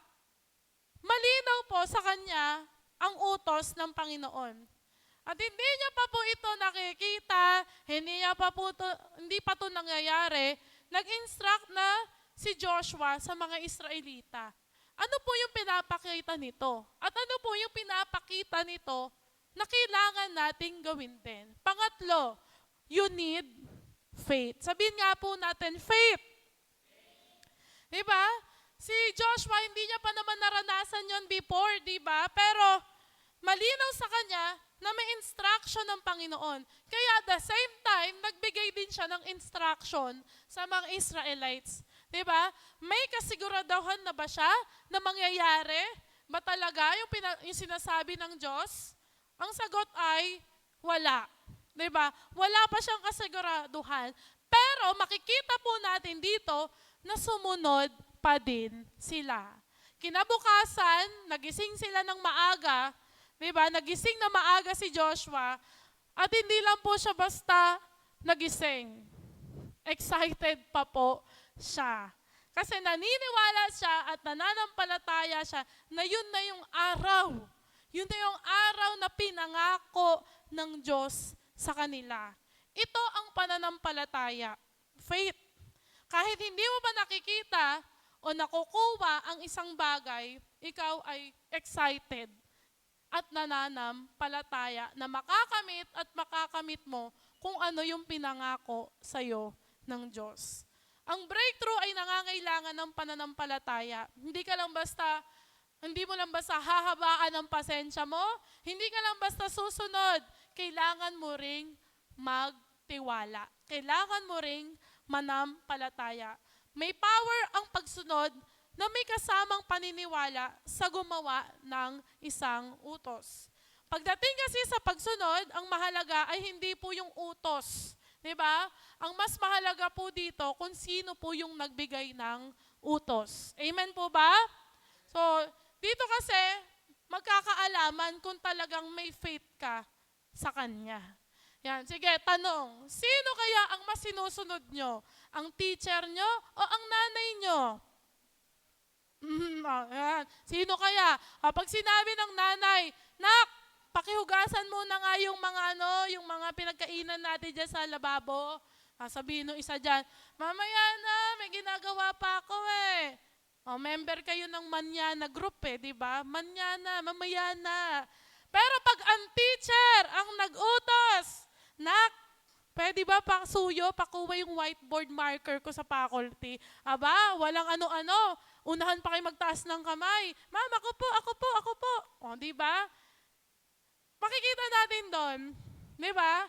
malinaw po sa kanya ang utos ng Panginoon. At hindi niya pa po ito nakikita, hindi pa ito nangyayari, nag-instruct na si Joshua sa mga Israelita. Ano po yung pinapakita nito? At ano po yung pinapakita nito na kailangan nating gawin din? Pangatlo, you need faith. Sabihin nga po natin, faith. Diba? Si Joshua, hindi niya pa naman naranasan yon before, diba? Pero malinaw sa kanya na may instruction ng Panginoon. Kaya at the same time, nagbigay din siya ng instruction sa mga Israelites. Diba? May kasiguraduhan na ba siya na mangyayari? Ba talaga yung sinasabi ng Diyos? Ang sagot ay wala. Diba? Wala pa siyang kasiguraduhan. Pero makikita po natin dito na sumunod pa din sila. Kinabukasan, nagising sila ng maaga. Diba? Nagising na maaga si Joshua. At hindi lang po siya basta nagising. Excited pa po siya. Kasi naniniwala siya at nananampalataya siya na yun na yung araw. Yun na yung araw na pinangako ng Diyos sa kanila. Ito ang pananampalataya. Faith. Kahit hindi mo ba nakikita o nakukuha ang isang bagay, ikaw ay excited at nananampalataya na makakamit at makakamit mo kung ano yung pinangako sa'yo ng Diyos. Ang breakthrough ay nangangailangan ng pananampalataya. Hindi mo lang basta hahabaan ang pasensya mo, hindi ka lang basta susunod. Kailangan mo ring magtiwala. Kailangan mo ring manampalataya. May power ang pagsunod na may kasamang paniniwala sa gumawa ng isang utos. Pagdating kasi sa pagsunod, ang mahalaga ay hindi po yung utos. Diba? Ang mas mahalaga po dito kung sino po yung nagbigay ng utos. Amen po ba? So, dito kasi magkakaalaman kung talagang may faith ka sa Kanya. Yan, sige, tanong. Sino kaya ang mas sinusunod nyo? Ang teacher nyo o ang nanay nyo? Yan. Sino kaya? Pag sinabi ng nanay, "Nak, pakihugasan muna nga yung mga pinagkainan natin dyan sa lababo." Sabihin nung isa dyan, "Mamaya na, may ginagawa pa ako eh." Member kayo ng Manyana group di ba? Manyana, mamaya na. Pero pag ang teacher ang nag-utos, "Nak, pwede ba pakuha yung whiteboard marker ko sa faculty?" Aba, walang ano-ano. Unahan pa kayo magtaas ng kamay. "Ma'am, ako po. Di ba? Makikita natin doon, di ba?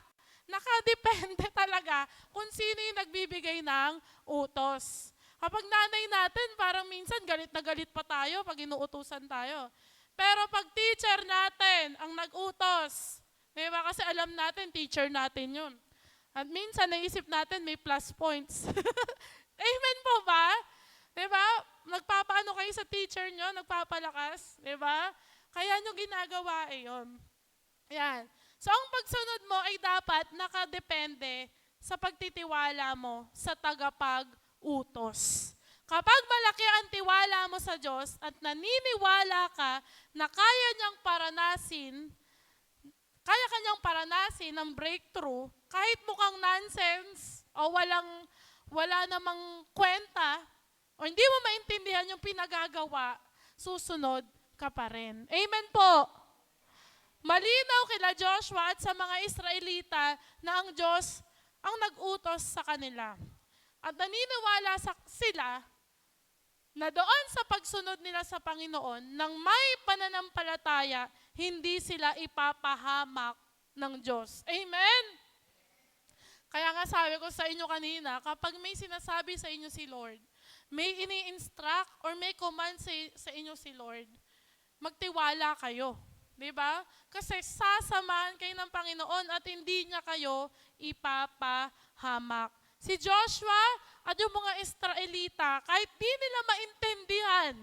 Nakadepende talaga kung sino yung nagbibigay ng utos. Kapag nanay natin, parang minsan galit na galit pa tayo pag inuutusan tayo. Pero pag teacher natin ang nag-utos, di ba? Kasi alam natin, teacher natin yun. At minsan, naisip natin may plus points. Amen po ba? Di ba? Nagpapaano kayo sa teacher nyo? Nagpapalakas? Di ba? Kaya nyo ginagawa yun. Yan. So, ang pagsunod mo ay dapat nakadepende sa pagtitiwala mo sa tagapag-utos. Kapag malaki ang tiwala mo sa Diyos at naniniwala ka na kaya kanyang paranasin ang breakthrough, kahit mukhang nonsense o wala namang kwenta, o hindi mo maintindihan yung pinagagawa, susunod ka pa rin. Amen po. Malinaw kila Joshua at sa mga Israelita na ang Diyos ang nag-utos sa kanila. At naniniwala sila na doon sa pagsunod nila sa Panginoon, nang may pananampalataya, hindi sila ipapahamak ng Diyos. Amen? Kaya nga sabi ko sa inyo kanina, kapag may sinasabi sa inyo si Lord, may ini-instruct or may command sa inyo si Lord, magtiwala kayo. Diba? Kasi sasamahan kayo ng Panginoon at hindi niya kayo ipapahamak. Si Joshua at yung mga Israelita, kahit di nila maintindihan,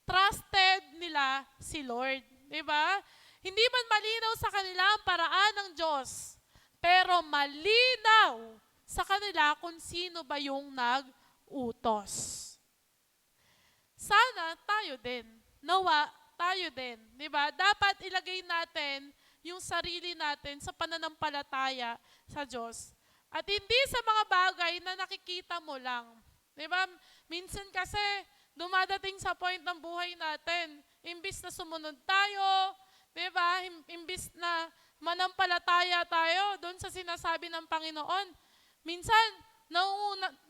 trusted nila si Lord. Diba? Hindi man malinaw sa kanila ang paraan ng Diyos, pero malinaw sa kanila kung sino ba yung nag-utos. Sana tayo din, nawa tayo din, di ba? Dapat ilagay natin yung sarili natin sa pananampalataya sa Diyos. At hindi sa mga bagay na nakikita mo lang. Di ba? Minsan kasi, dumadating sa point ng buhay natin, imbis na sumunod tayo, di ba? Imbis na manampalataya tayo doon sa sinasabi ng Panginoon, minsan,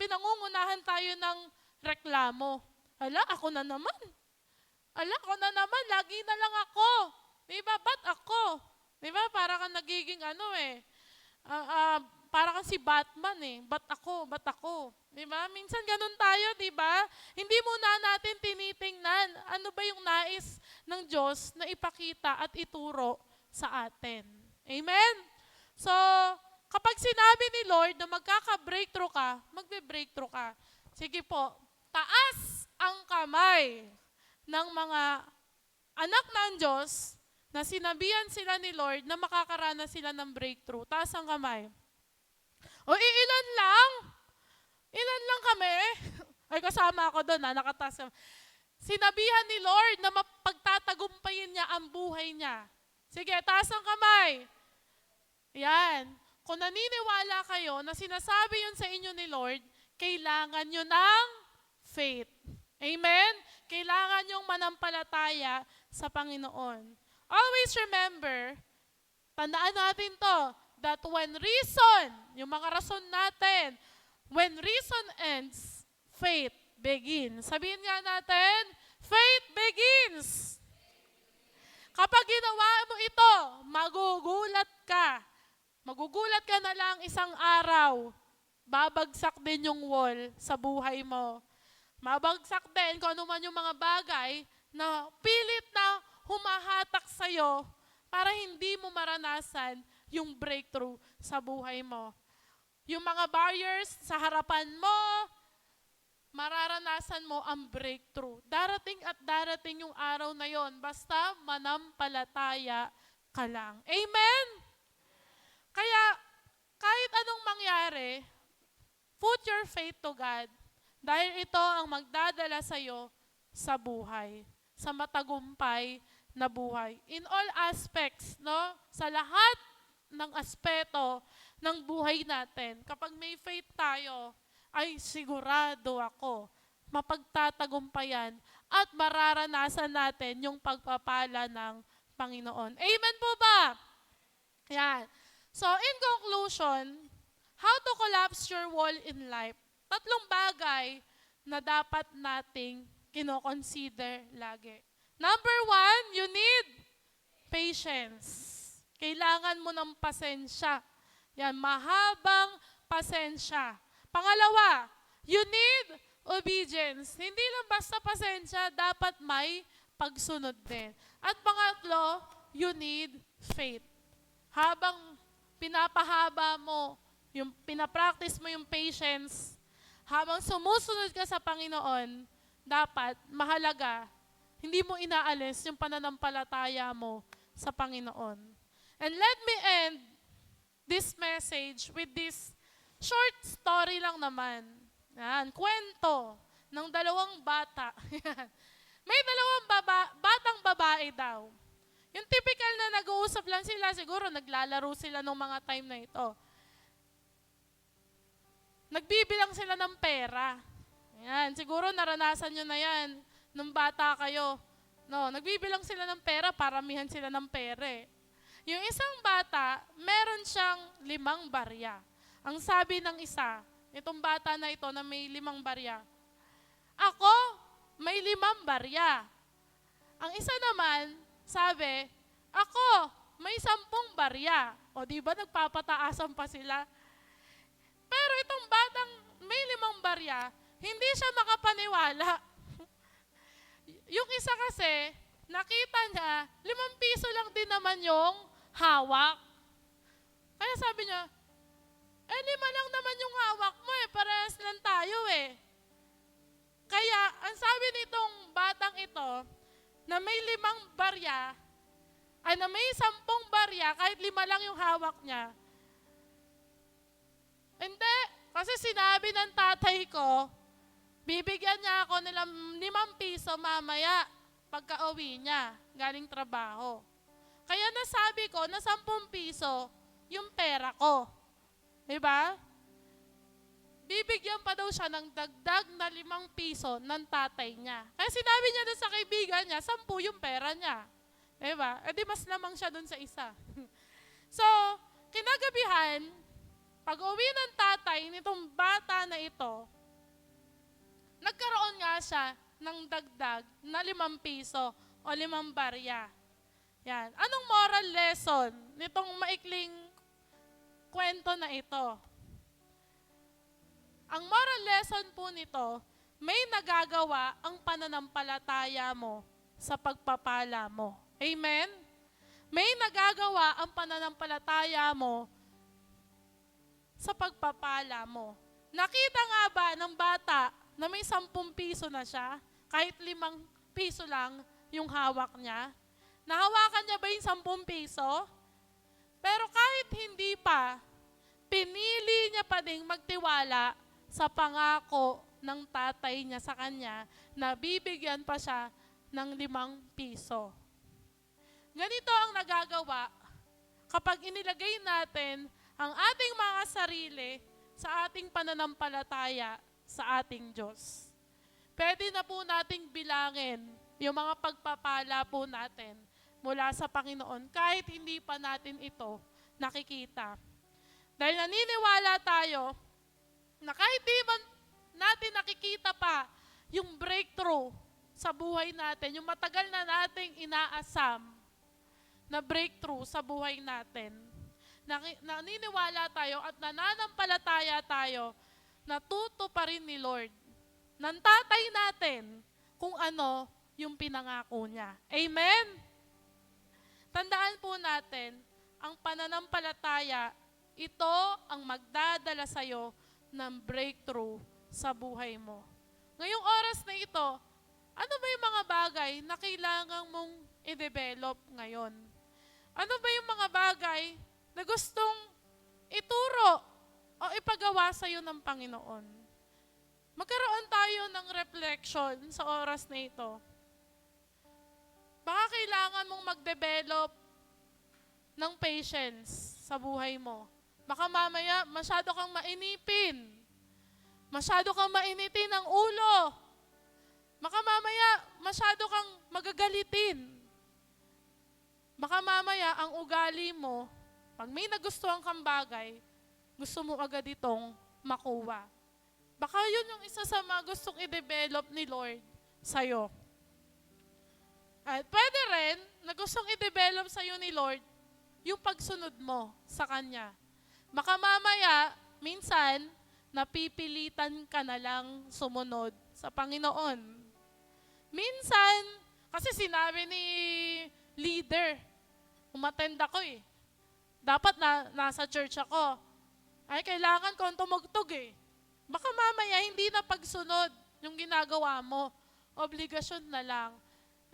pinangungunahan tayo ng reklamo. Ala, ako na naman. Ala, ako na naman, lagi na lang ako. Di ba? Ba't ako? Di ba? Para kang nagiging para kang si Batman eh. Ba't ako? Ba't ako? Di ba? Minsan ganun tayo, di ba? Hindi muna natin tinitingnan ano ba yung nais ng Diyos na ipakita at ituro sa atin. Amen? So, kapag sinabi ni Lord na magkaka-breakthrough ka, magbe-breakthrough ka. Sige po, taas ang kamay ng mga anak ng Diyos na sinabihan sila ni Lord na makakaranas sila ng breakthrough. Taas ang kamay. O ilan lang? Ilan lang kami? Ay kasama ako doon, nakataas. Sinabihan ni Lord na mapagtatagumpayin niya ang buhay niya. Sige, taas ang kamay. Yan. Kung naniniwala kayo na sinasabi yun sa inyo ni Lord, kailangan nyo ng faith. Amen? Kailangan nyong manampalataya sa Panginoon. Always remember, tandaan natin to, that when reason, yung mga rason natin, when reason ends, faith begins. Sabihin nga natin, faith begins. Kapag ginawa mo ito, magugulat ka. Magugulat ka na lang isang araw, babagsak din yung wall sa buhay mo. Mabagsak din kung ano man yung mga bagay na pilit na humahatak sa'yo para hindi mo maranasan yung breakthrough sa buhay mo. Yung mga barriers sa harapan mo, mararanasan mo ang breakthrough. Darating at darating yung araw na yon, basta manampalataya ka lang. Amen? Kaya, kahit anong mangyari, put your faith to God. Dahil ito ang magdadala sa'yo sa buhay, sa matagumpay na buhay. In all aspects, no? Sa lahat ng aspeto ng buhay natin, kapag may faith tayo, ay sigurado ako, mapagtatagumpayan at mararanasan natin yung pagpapala ng Panginoon. Amen po ba? Yan. So, in conclusion, how to collapse your wall in life? Tatlong bagay na dapat nating kino-consider lagi. Number one, you need patience. Kailangan mo ng pasensya. Yan, mahabang pasensya. Pangalawa, you need obedience. Hindi lang basta pasensya, dapat may pagsunod din. At pangatlo, you need faith. Habang pinapahaba mo, yung pinapractice mo yung patience, habang sumusunod ka sa Panginoon, dapat mahalaga, hindi mo inaalis yung pananampalataya mo sa Panginoon. And let me end this message with this short story lang naman. Yan, kwento ng dalawang bata. May dalawang batang babae daw. Yung typical na nag-uusap lang sila, siguro naglalaro sila nung mga time na ito. Nagbibilang sila ng pera. Yan, siguro naranasan nyo na yan nung bata kayo. No, nagbibilang sila ng pera, paramihan sila ng pere. Yung isang bata, meron siyang 5 barya. Ang sabi ng isa, itong bata na ito na may 5 barya, ako, may 5 barya. Ang isa naman, sabi, ako, may 10 barya. O di ba nagpapataasan pa sila? Pero itong batang may 5 barya, hindi siya makapaniwala. Yung isa kasi, nakita niya, 5 piso lang din naman yung hawak. Kaya sabi niya, 5 lang naman yung hawak mo parehas lang tayo Kaya, ang sabi nitong batang ito, na may 5 barya, ay na may 10 barya, kahit 5 lang yung hawak niya. Hindi, kasi sinabi ng tatay ko, bibigyan niya ako ng 5 piso mamaya pagka-uwi niya, galing trabaho. Kaya nasabi ko na 10 piso yung pera ko. Diba? bibigyan pa daw siya ng dagdag na 5 piso ng tatay niya. Kaya sinabi niya doon sa kaibigan niya, 10 yung pera niya. Diba? E di mas lamang siya doon sa isa. So, kinagabihan, pag-uwi ng tatay nitong bata na ito, nagkaroon nga siya ng dagdag na 5 piso o 5 barya. Yan. Anong moral lesson nitong maikling kwento na ito? Ang moral lesson po nito, may nagagawa ang pananampalataya mo sa pagpapala mo. Amen? May nagagawa ang pananampalataya mo sa pagpapala mo. Nakita nga ba ng bata na may 10 piso na siya, kahit 5 piso lang yung hawak niya? Nahawakan niya ba yung 10 piso? Pero kahit hindi pa, pinili niya pa ding magtiwala sa pangako ng tatay niya sa kanya na bibigyan pa siya ng 5 piso. Ganito ang nagagawa kapag inilagay natin ang ating mga sarili sa ating pananampalataya sa ating Diyos. Pwede na po nating bilangin yung mga pagpapala po natin mula sa Panginoon kahit hindi pa natin ito nakikita. Dahil naniniwala tayo na kahit di man natin nakikita pa yung breakthrough sa buhay natin, yung matagal na nating inaasam na breakthrough sa buhay natin. Naniniwala tayo at nananampalataya tayo na tuto pa rin ni Lord ng tatay natin kung ano yung pinangako niya. Amen? Tandaan po natin, ang pananampalataya, ito ang magdadala sa'yo ng breakthrough sa buhay mo. Ngayong oras na ito, ano ba yung mga bagay na kailangan mong i-develop ngayon? Ano ba yung mga bagay na gustong ituro o ipagawa sa'yo ng Panginoon? Magkaroon tayo ng reflection sa oras na ito. Baka kailangan mong mag-develop ng patience sa buhay mo. Baka mamaya masyado kang mainipin. Masyado kang mainitin ang ulo. Baka mamaya masyado kang magagalitin. Baka mamaya ang ugali mo, pag may nagustuhan kang bagay, gusto mo agad itong makuha. Baka yun yung isa sa mga gustong i-develop ni Lord sa'yo. At pwede rin na gustong i-develop sa'yo ni Lord yung pagsunod mo sa Kanya. Baka mamaya, minsan, napipilitan ka na lang sumunod sa Panginoon. Minsan, kasi sinabi ni leader, umattend ako eh. Dapat nasa church ako. Ay, kailangan kong tumugtog eh. Baka mamaya hindi na pagsunod yung ginagawa mo. Obligasyon na lang.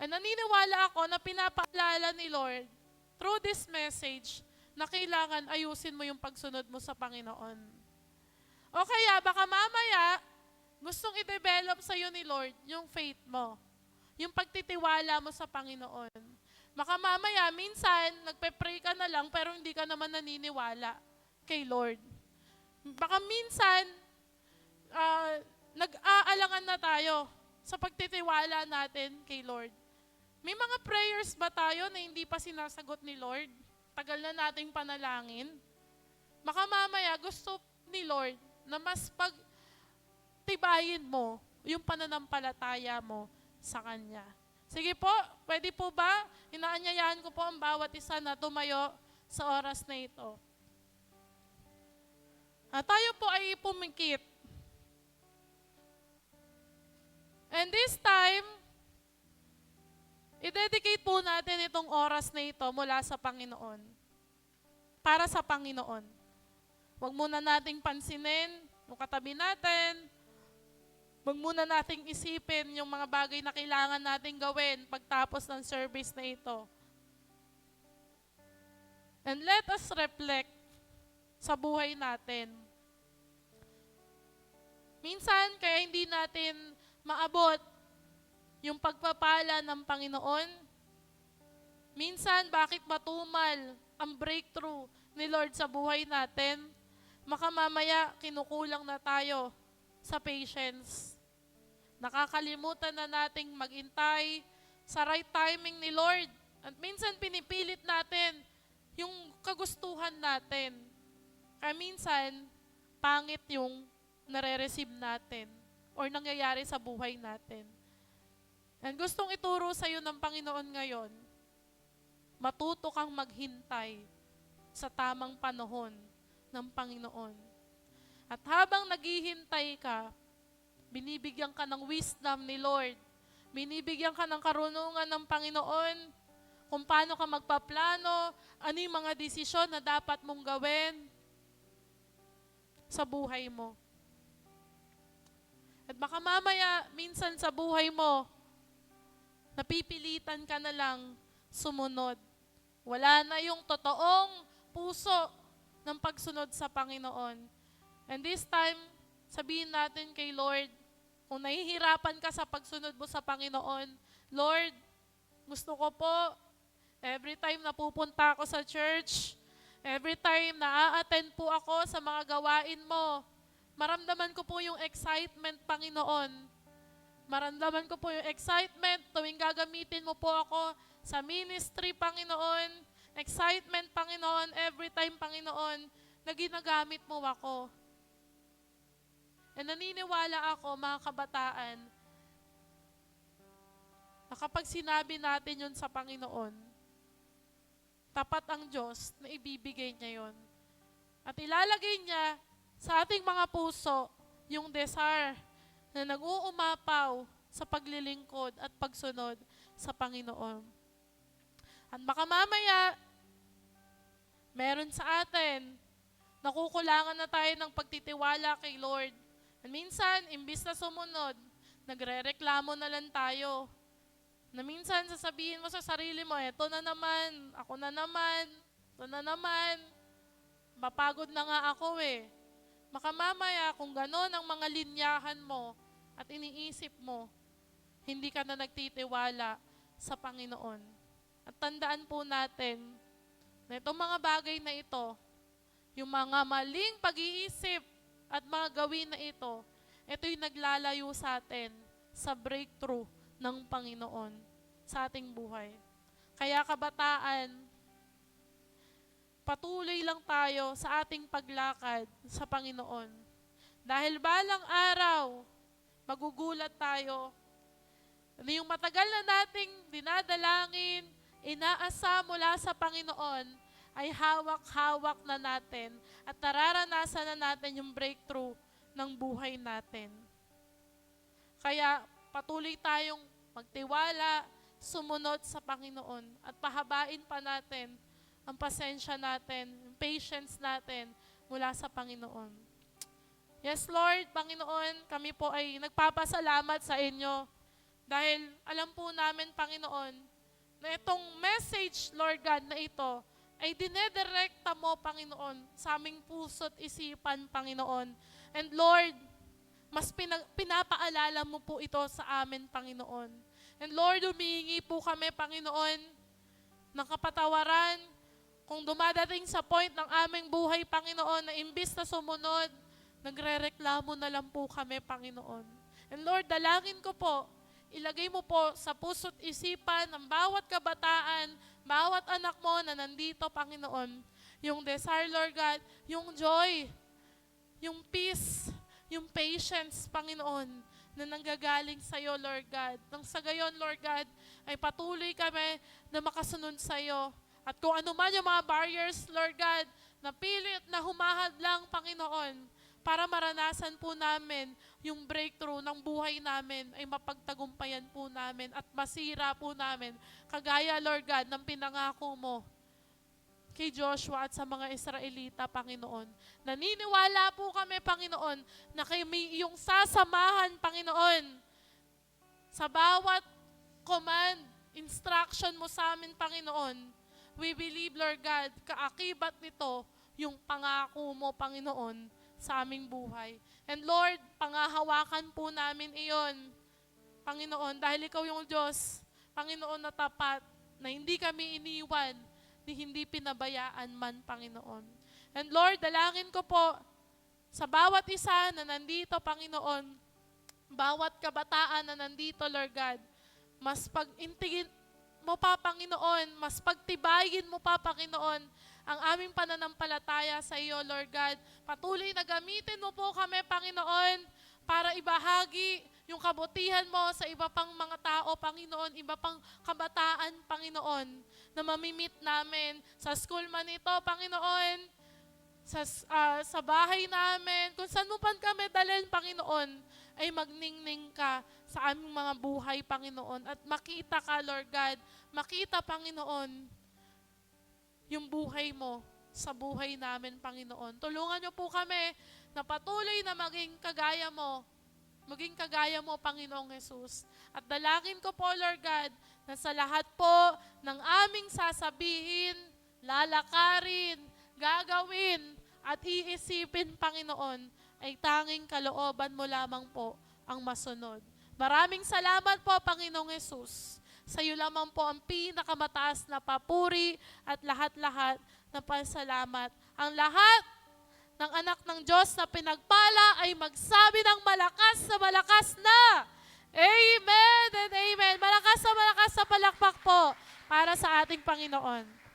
At naniniwala ako na pinapaalala ni Lord through this message na kailangan ayusin mo yung pagsunod mo sa Panginoon. O kaya baka mamaya gustong i-develop sa'yo ni Lord yung faith mo. Yung pagtitiwala mo sa Panginoon. Baka mamaya, minsan, nagpe-pray ka na lang pero hindi ka naman naniniwala kay Lord. Baka minsan, nag-aalangan na tayo sa pagtitiwala natin kay Lord. May mga prayers ba tayo na hindi pa sinasagot ni Lord? Tagal na nating panalangin. Baka mamaya, gusto ni Lord na mas pagtibayin mo yung pananampalataya mo sa Kanya. Sige po, pwede po ba? Inaanyayahan ko po ang bawat isa na tumayo sa oras na ito. Tayo po ay pumikit. And this time, i-dedicate po natin itong oras na ito mula sa Panginoon. Para sa Panginoon. Huwag muna nating pansinin yung katabi natin. Huwag muna nating isipin yung mga bagay na kailangan nating gawin pagtapos ng service na ito. And let us reflect sa buhay natin. Minsan, kaya hindi natin maabot yung pagpapala ng Panginoon. Minsan, bakit matumal ang breakthrough ni Lord sa buhay natin? Mamaya kinukulang na tayo sa patience. Nakakalimutan na nating maghintay sa right timing ni Lord. At minsan pinipilit natin yung kagustuhan natin. Kaya minsan, pangit yung nare-receive natin or nangyayari sa buhay natin. And gustong ituro sa iyo ng Panginoon ngayon, matuto kang maghintay sa tamang panahon ng Panginoon. At habang naghihintay ka, binibigyan ka ng wisdom ni Lord. Binibigyan ka ng karunungan ng Panginoon kung paano ka magpaplano, ano yung mga desisyon na dapat mong gawin sa buhay mo. At baka mamaya, minsan sa buhay mo, napipilitan ka na lang sumunod. Wala na yung totoong puso ng pagsunod sa Panginoon. And this time, sabihin natin kay Lord, kung nahihirapan ka sa pagsunod mo sa Panginoon, Lord, gusto ko po, every time na pupunta ako sa church, every time na a-attend po ako sa mga gawain mo, maramdaman ko po yung excitement, Panginoon. Maramdaman ko po yung excitement tuwing gagamitin mo po ako sa ministry, Panginoon. Excitement, Panginoon, every time, Panginoon, na ginagamit mo ako. And naniniwala ako, mga kabataan, na kapag sinabi natin yun sa Panginoon, tapat ang Diyos na ibibigay niya yun. At ilalagay niya sa ating mga puso yung desire na nag-uumapaw sa paglilingkod at pagsunod sa Panginoon. At baka mamaya, meron sa atin, nakukulangan na tayo ng pagtitiwala kay Lord. At minsan, imbis na sumunod, nagre-reklamo na lang tayo. Na minsan, sasabihin mo sa sarili mo, eto na naman, ako na naman, ito na naman, mapagod na nga ako eh. Baka mamaya, kung gano'n ang mga linyahan mo at iniisip mo, hindi ka na nagtitiwala sa Panginoon. At tandaan po natin na itong mga bagay na ito, yung mga maling pag-iisip at mga gawin na ito yung naglalayo sa atin sa breakthrough ng Panginoon sa ating buhay. Kaya kabataan, patuloy lang tayo sa ating paglakad sa Panginoon. Dahil balang araw, magugulat tayo. Ano yung matagal na nating dinadalangin, inaasa mula sa Panginoon, ay hawak-hawak na natin at nararanasan na natin yung breakthrough ng buhay natin. Kaya patuloy tayong magtiwala, sumunod sa Panginoon at pahabain pa natin ang pasensya natin, yung patience natin mula sa Panginoon. Yes, Lord, Panginoon, kami po ay nagpapasalamat sa inyo dahil alam po namin, Panginoon, na itong message, Lord God, na ito ay dinedirekta mo, Panginoon, sa aming puso't isipan, Panginoon. And Lord, mas pinapaalala mo po ito sa amin, Panginoon. And Lord, humihingi po kami, Panginoon, ng kapatawaran kung dumadating sa point ng aming buhay, Panginoon, na imbis na sumunod, nagre-reklamo na lang po kami, Panginoon. And Lord, dalangin ko po, ilagay mo po sa puso't isipan ng bawat kabataan, bawat anak mo na nandito, Panginoon, yung desire, Lord God, yung joy, yung peace, yung patience, Panginoon, na nanggagaling sa iyo, Lord God. Nang sa gayon, Lord God, ay patuloy kami na makasunod sa iyo. At kung ano man yung mga barriers, Lord God, na pilit na humahadlang, Panginoon, para maranasan po namin yung breakthrough ng buhay namin ay mapagtagumpayan po namin at masira po namin. Kagaya, Lord God, ng pinangako mo kay Joshua at sa mga Israelita, Panginoon. Naniniwala po kami, Panginoon, na kayo may iyong sasamahan, Panginoon, sa bawat command, instruction mo sa amin, Panginoon. We believe, Lord God, kaakibat nito yung pangako mo, Panginoon, sa aming buhay. And Lord, pangahawakan po namin iyon, Panginoon, dahil ikaw yung Diyos, Panginoon, na tapat, na hindi kami iniwan, ni hindi pinabayaan man, Panginoon. And Lord, dalangin ko po Sa bawat isa na nandito, Panginoon, bawat kabataan na nandito, Lord God, mas pag-intigin mo pa, Panginoon, mas pagtibayin mo pa, Panginoon, ang aming pananampalataya sa iyo, Lord God. Patuloy na gamitin mo po kami, Panginoon, para ibahagi yung kabutihan mo sa iba pang mga tao, Panginoon, iba pang kabataan, Panginoon, na mamimit namin sa school man ito, Panginoon, sa bahay namin, kung saan mo pan kami dalhin, Panginoon, ay magningning ka sa aming mga buhay, Panginoon. At makita ka, Lord God, makita, Panginoon, yung buhay mo sa buhay namin, Panginoon. Tulungan niyo po kami na patuloy na maging kagaya mo, Panginoong Jesus. At dalangin ko po, Lord God, na sa lahat po ng aming sasabihin, lalakarin, gagawin, at iisipin, Panginoon, ay tanging kalooban mo lamang po ang masunod. Maraming salamat po, Panginoong Jesus. Sa iyo lamang po ang pinakamataas na papuri at lahat-lahat na pasalamat. Ang lahat ng anak ng Diyos na pinagpala ay magsabi ng malakas na Amen and Amen. Malakas na palakpak po para sa ating Panginoon.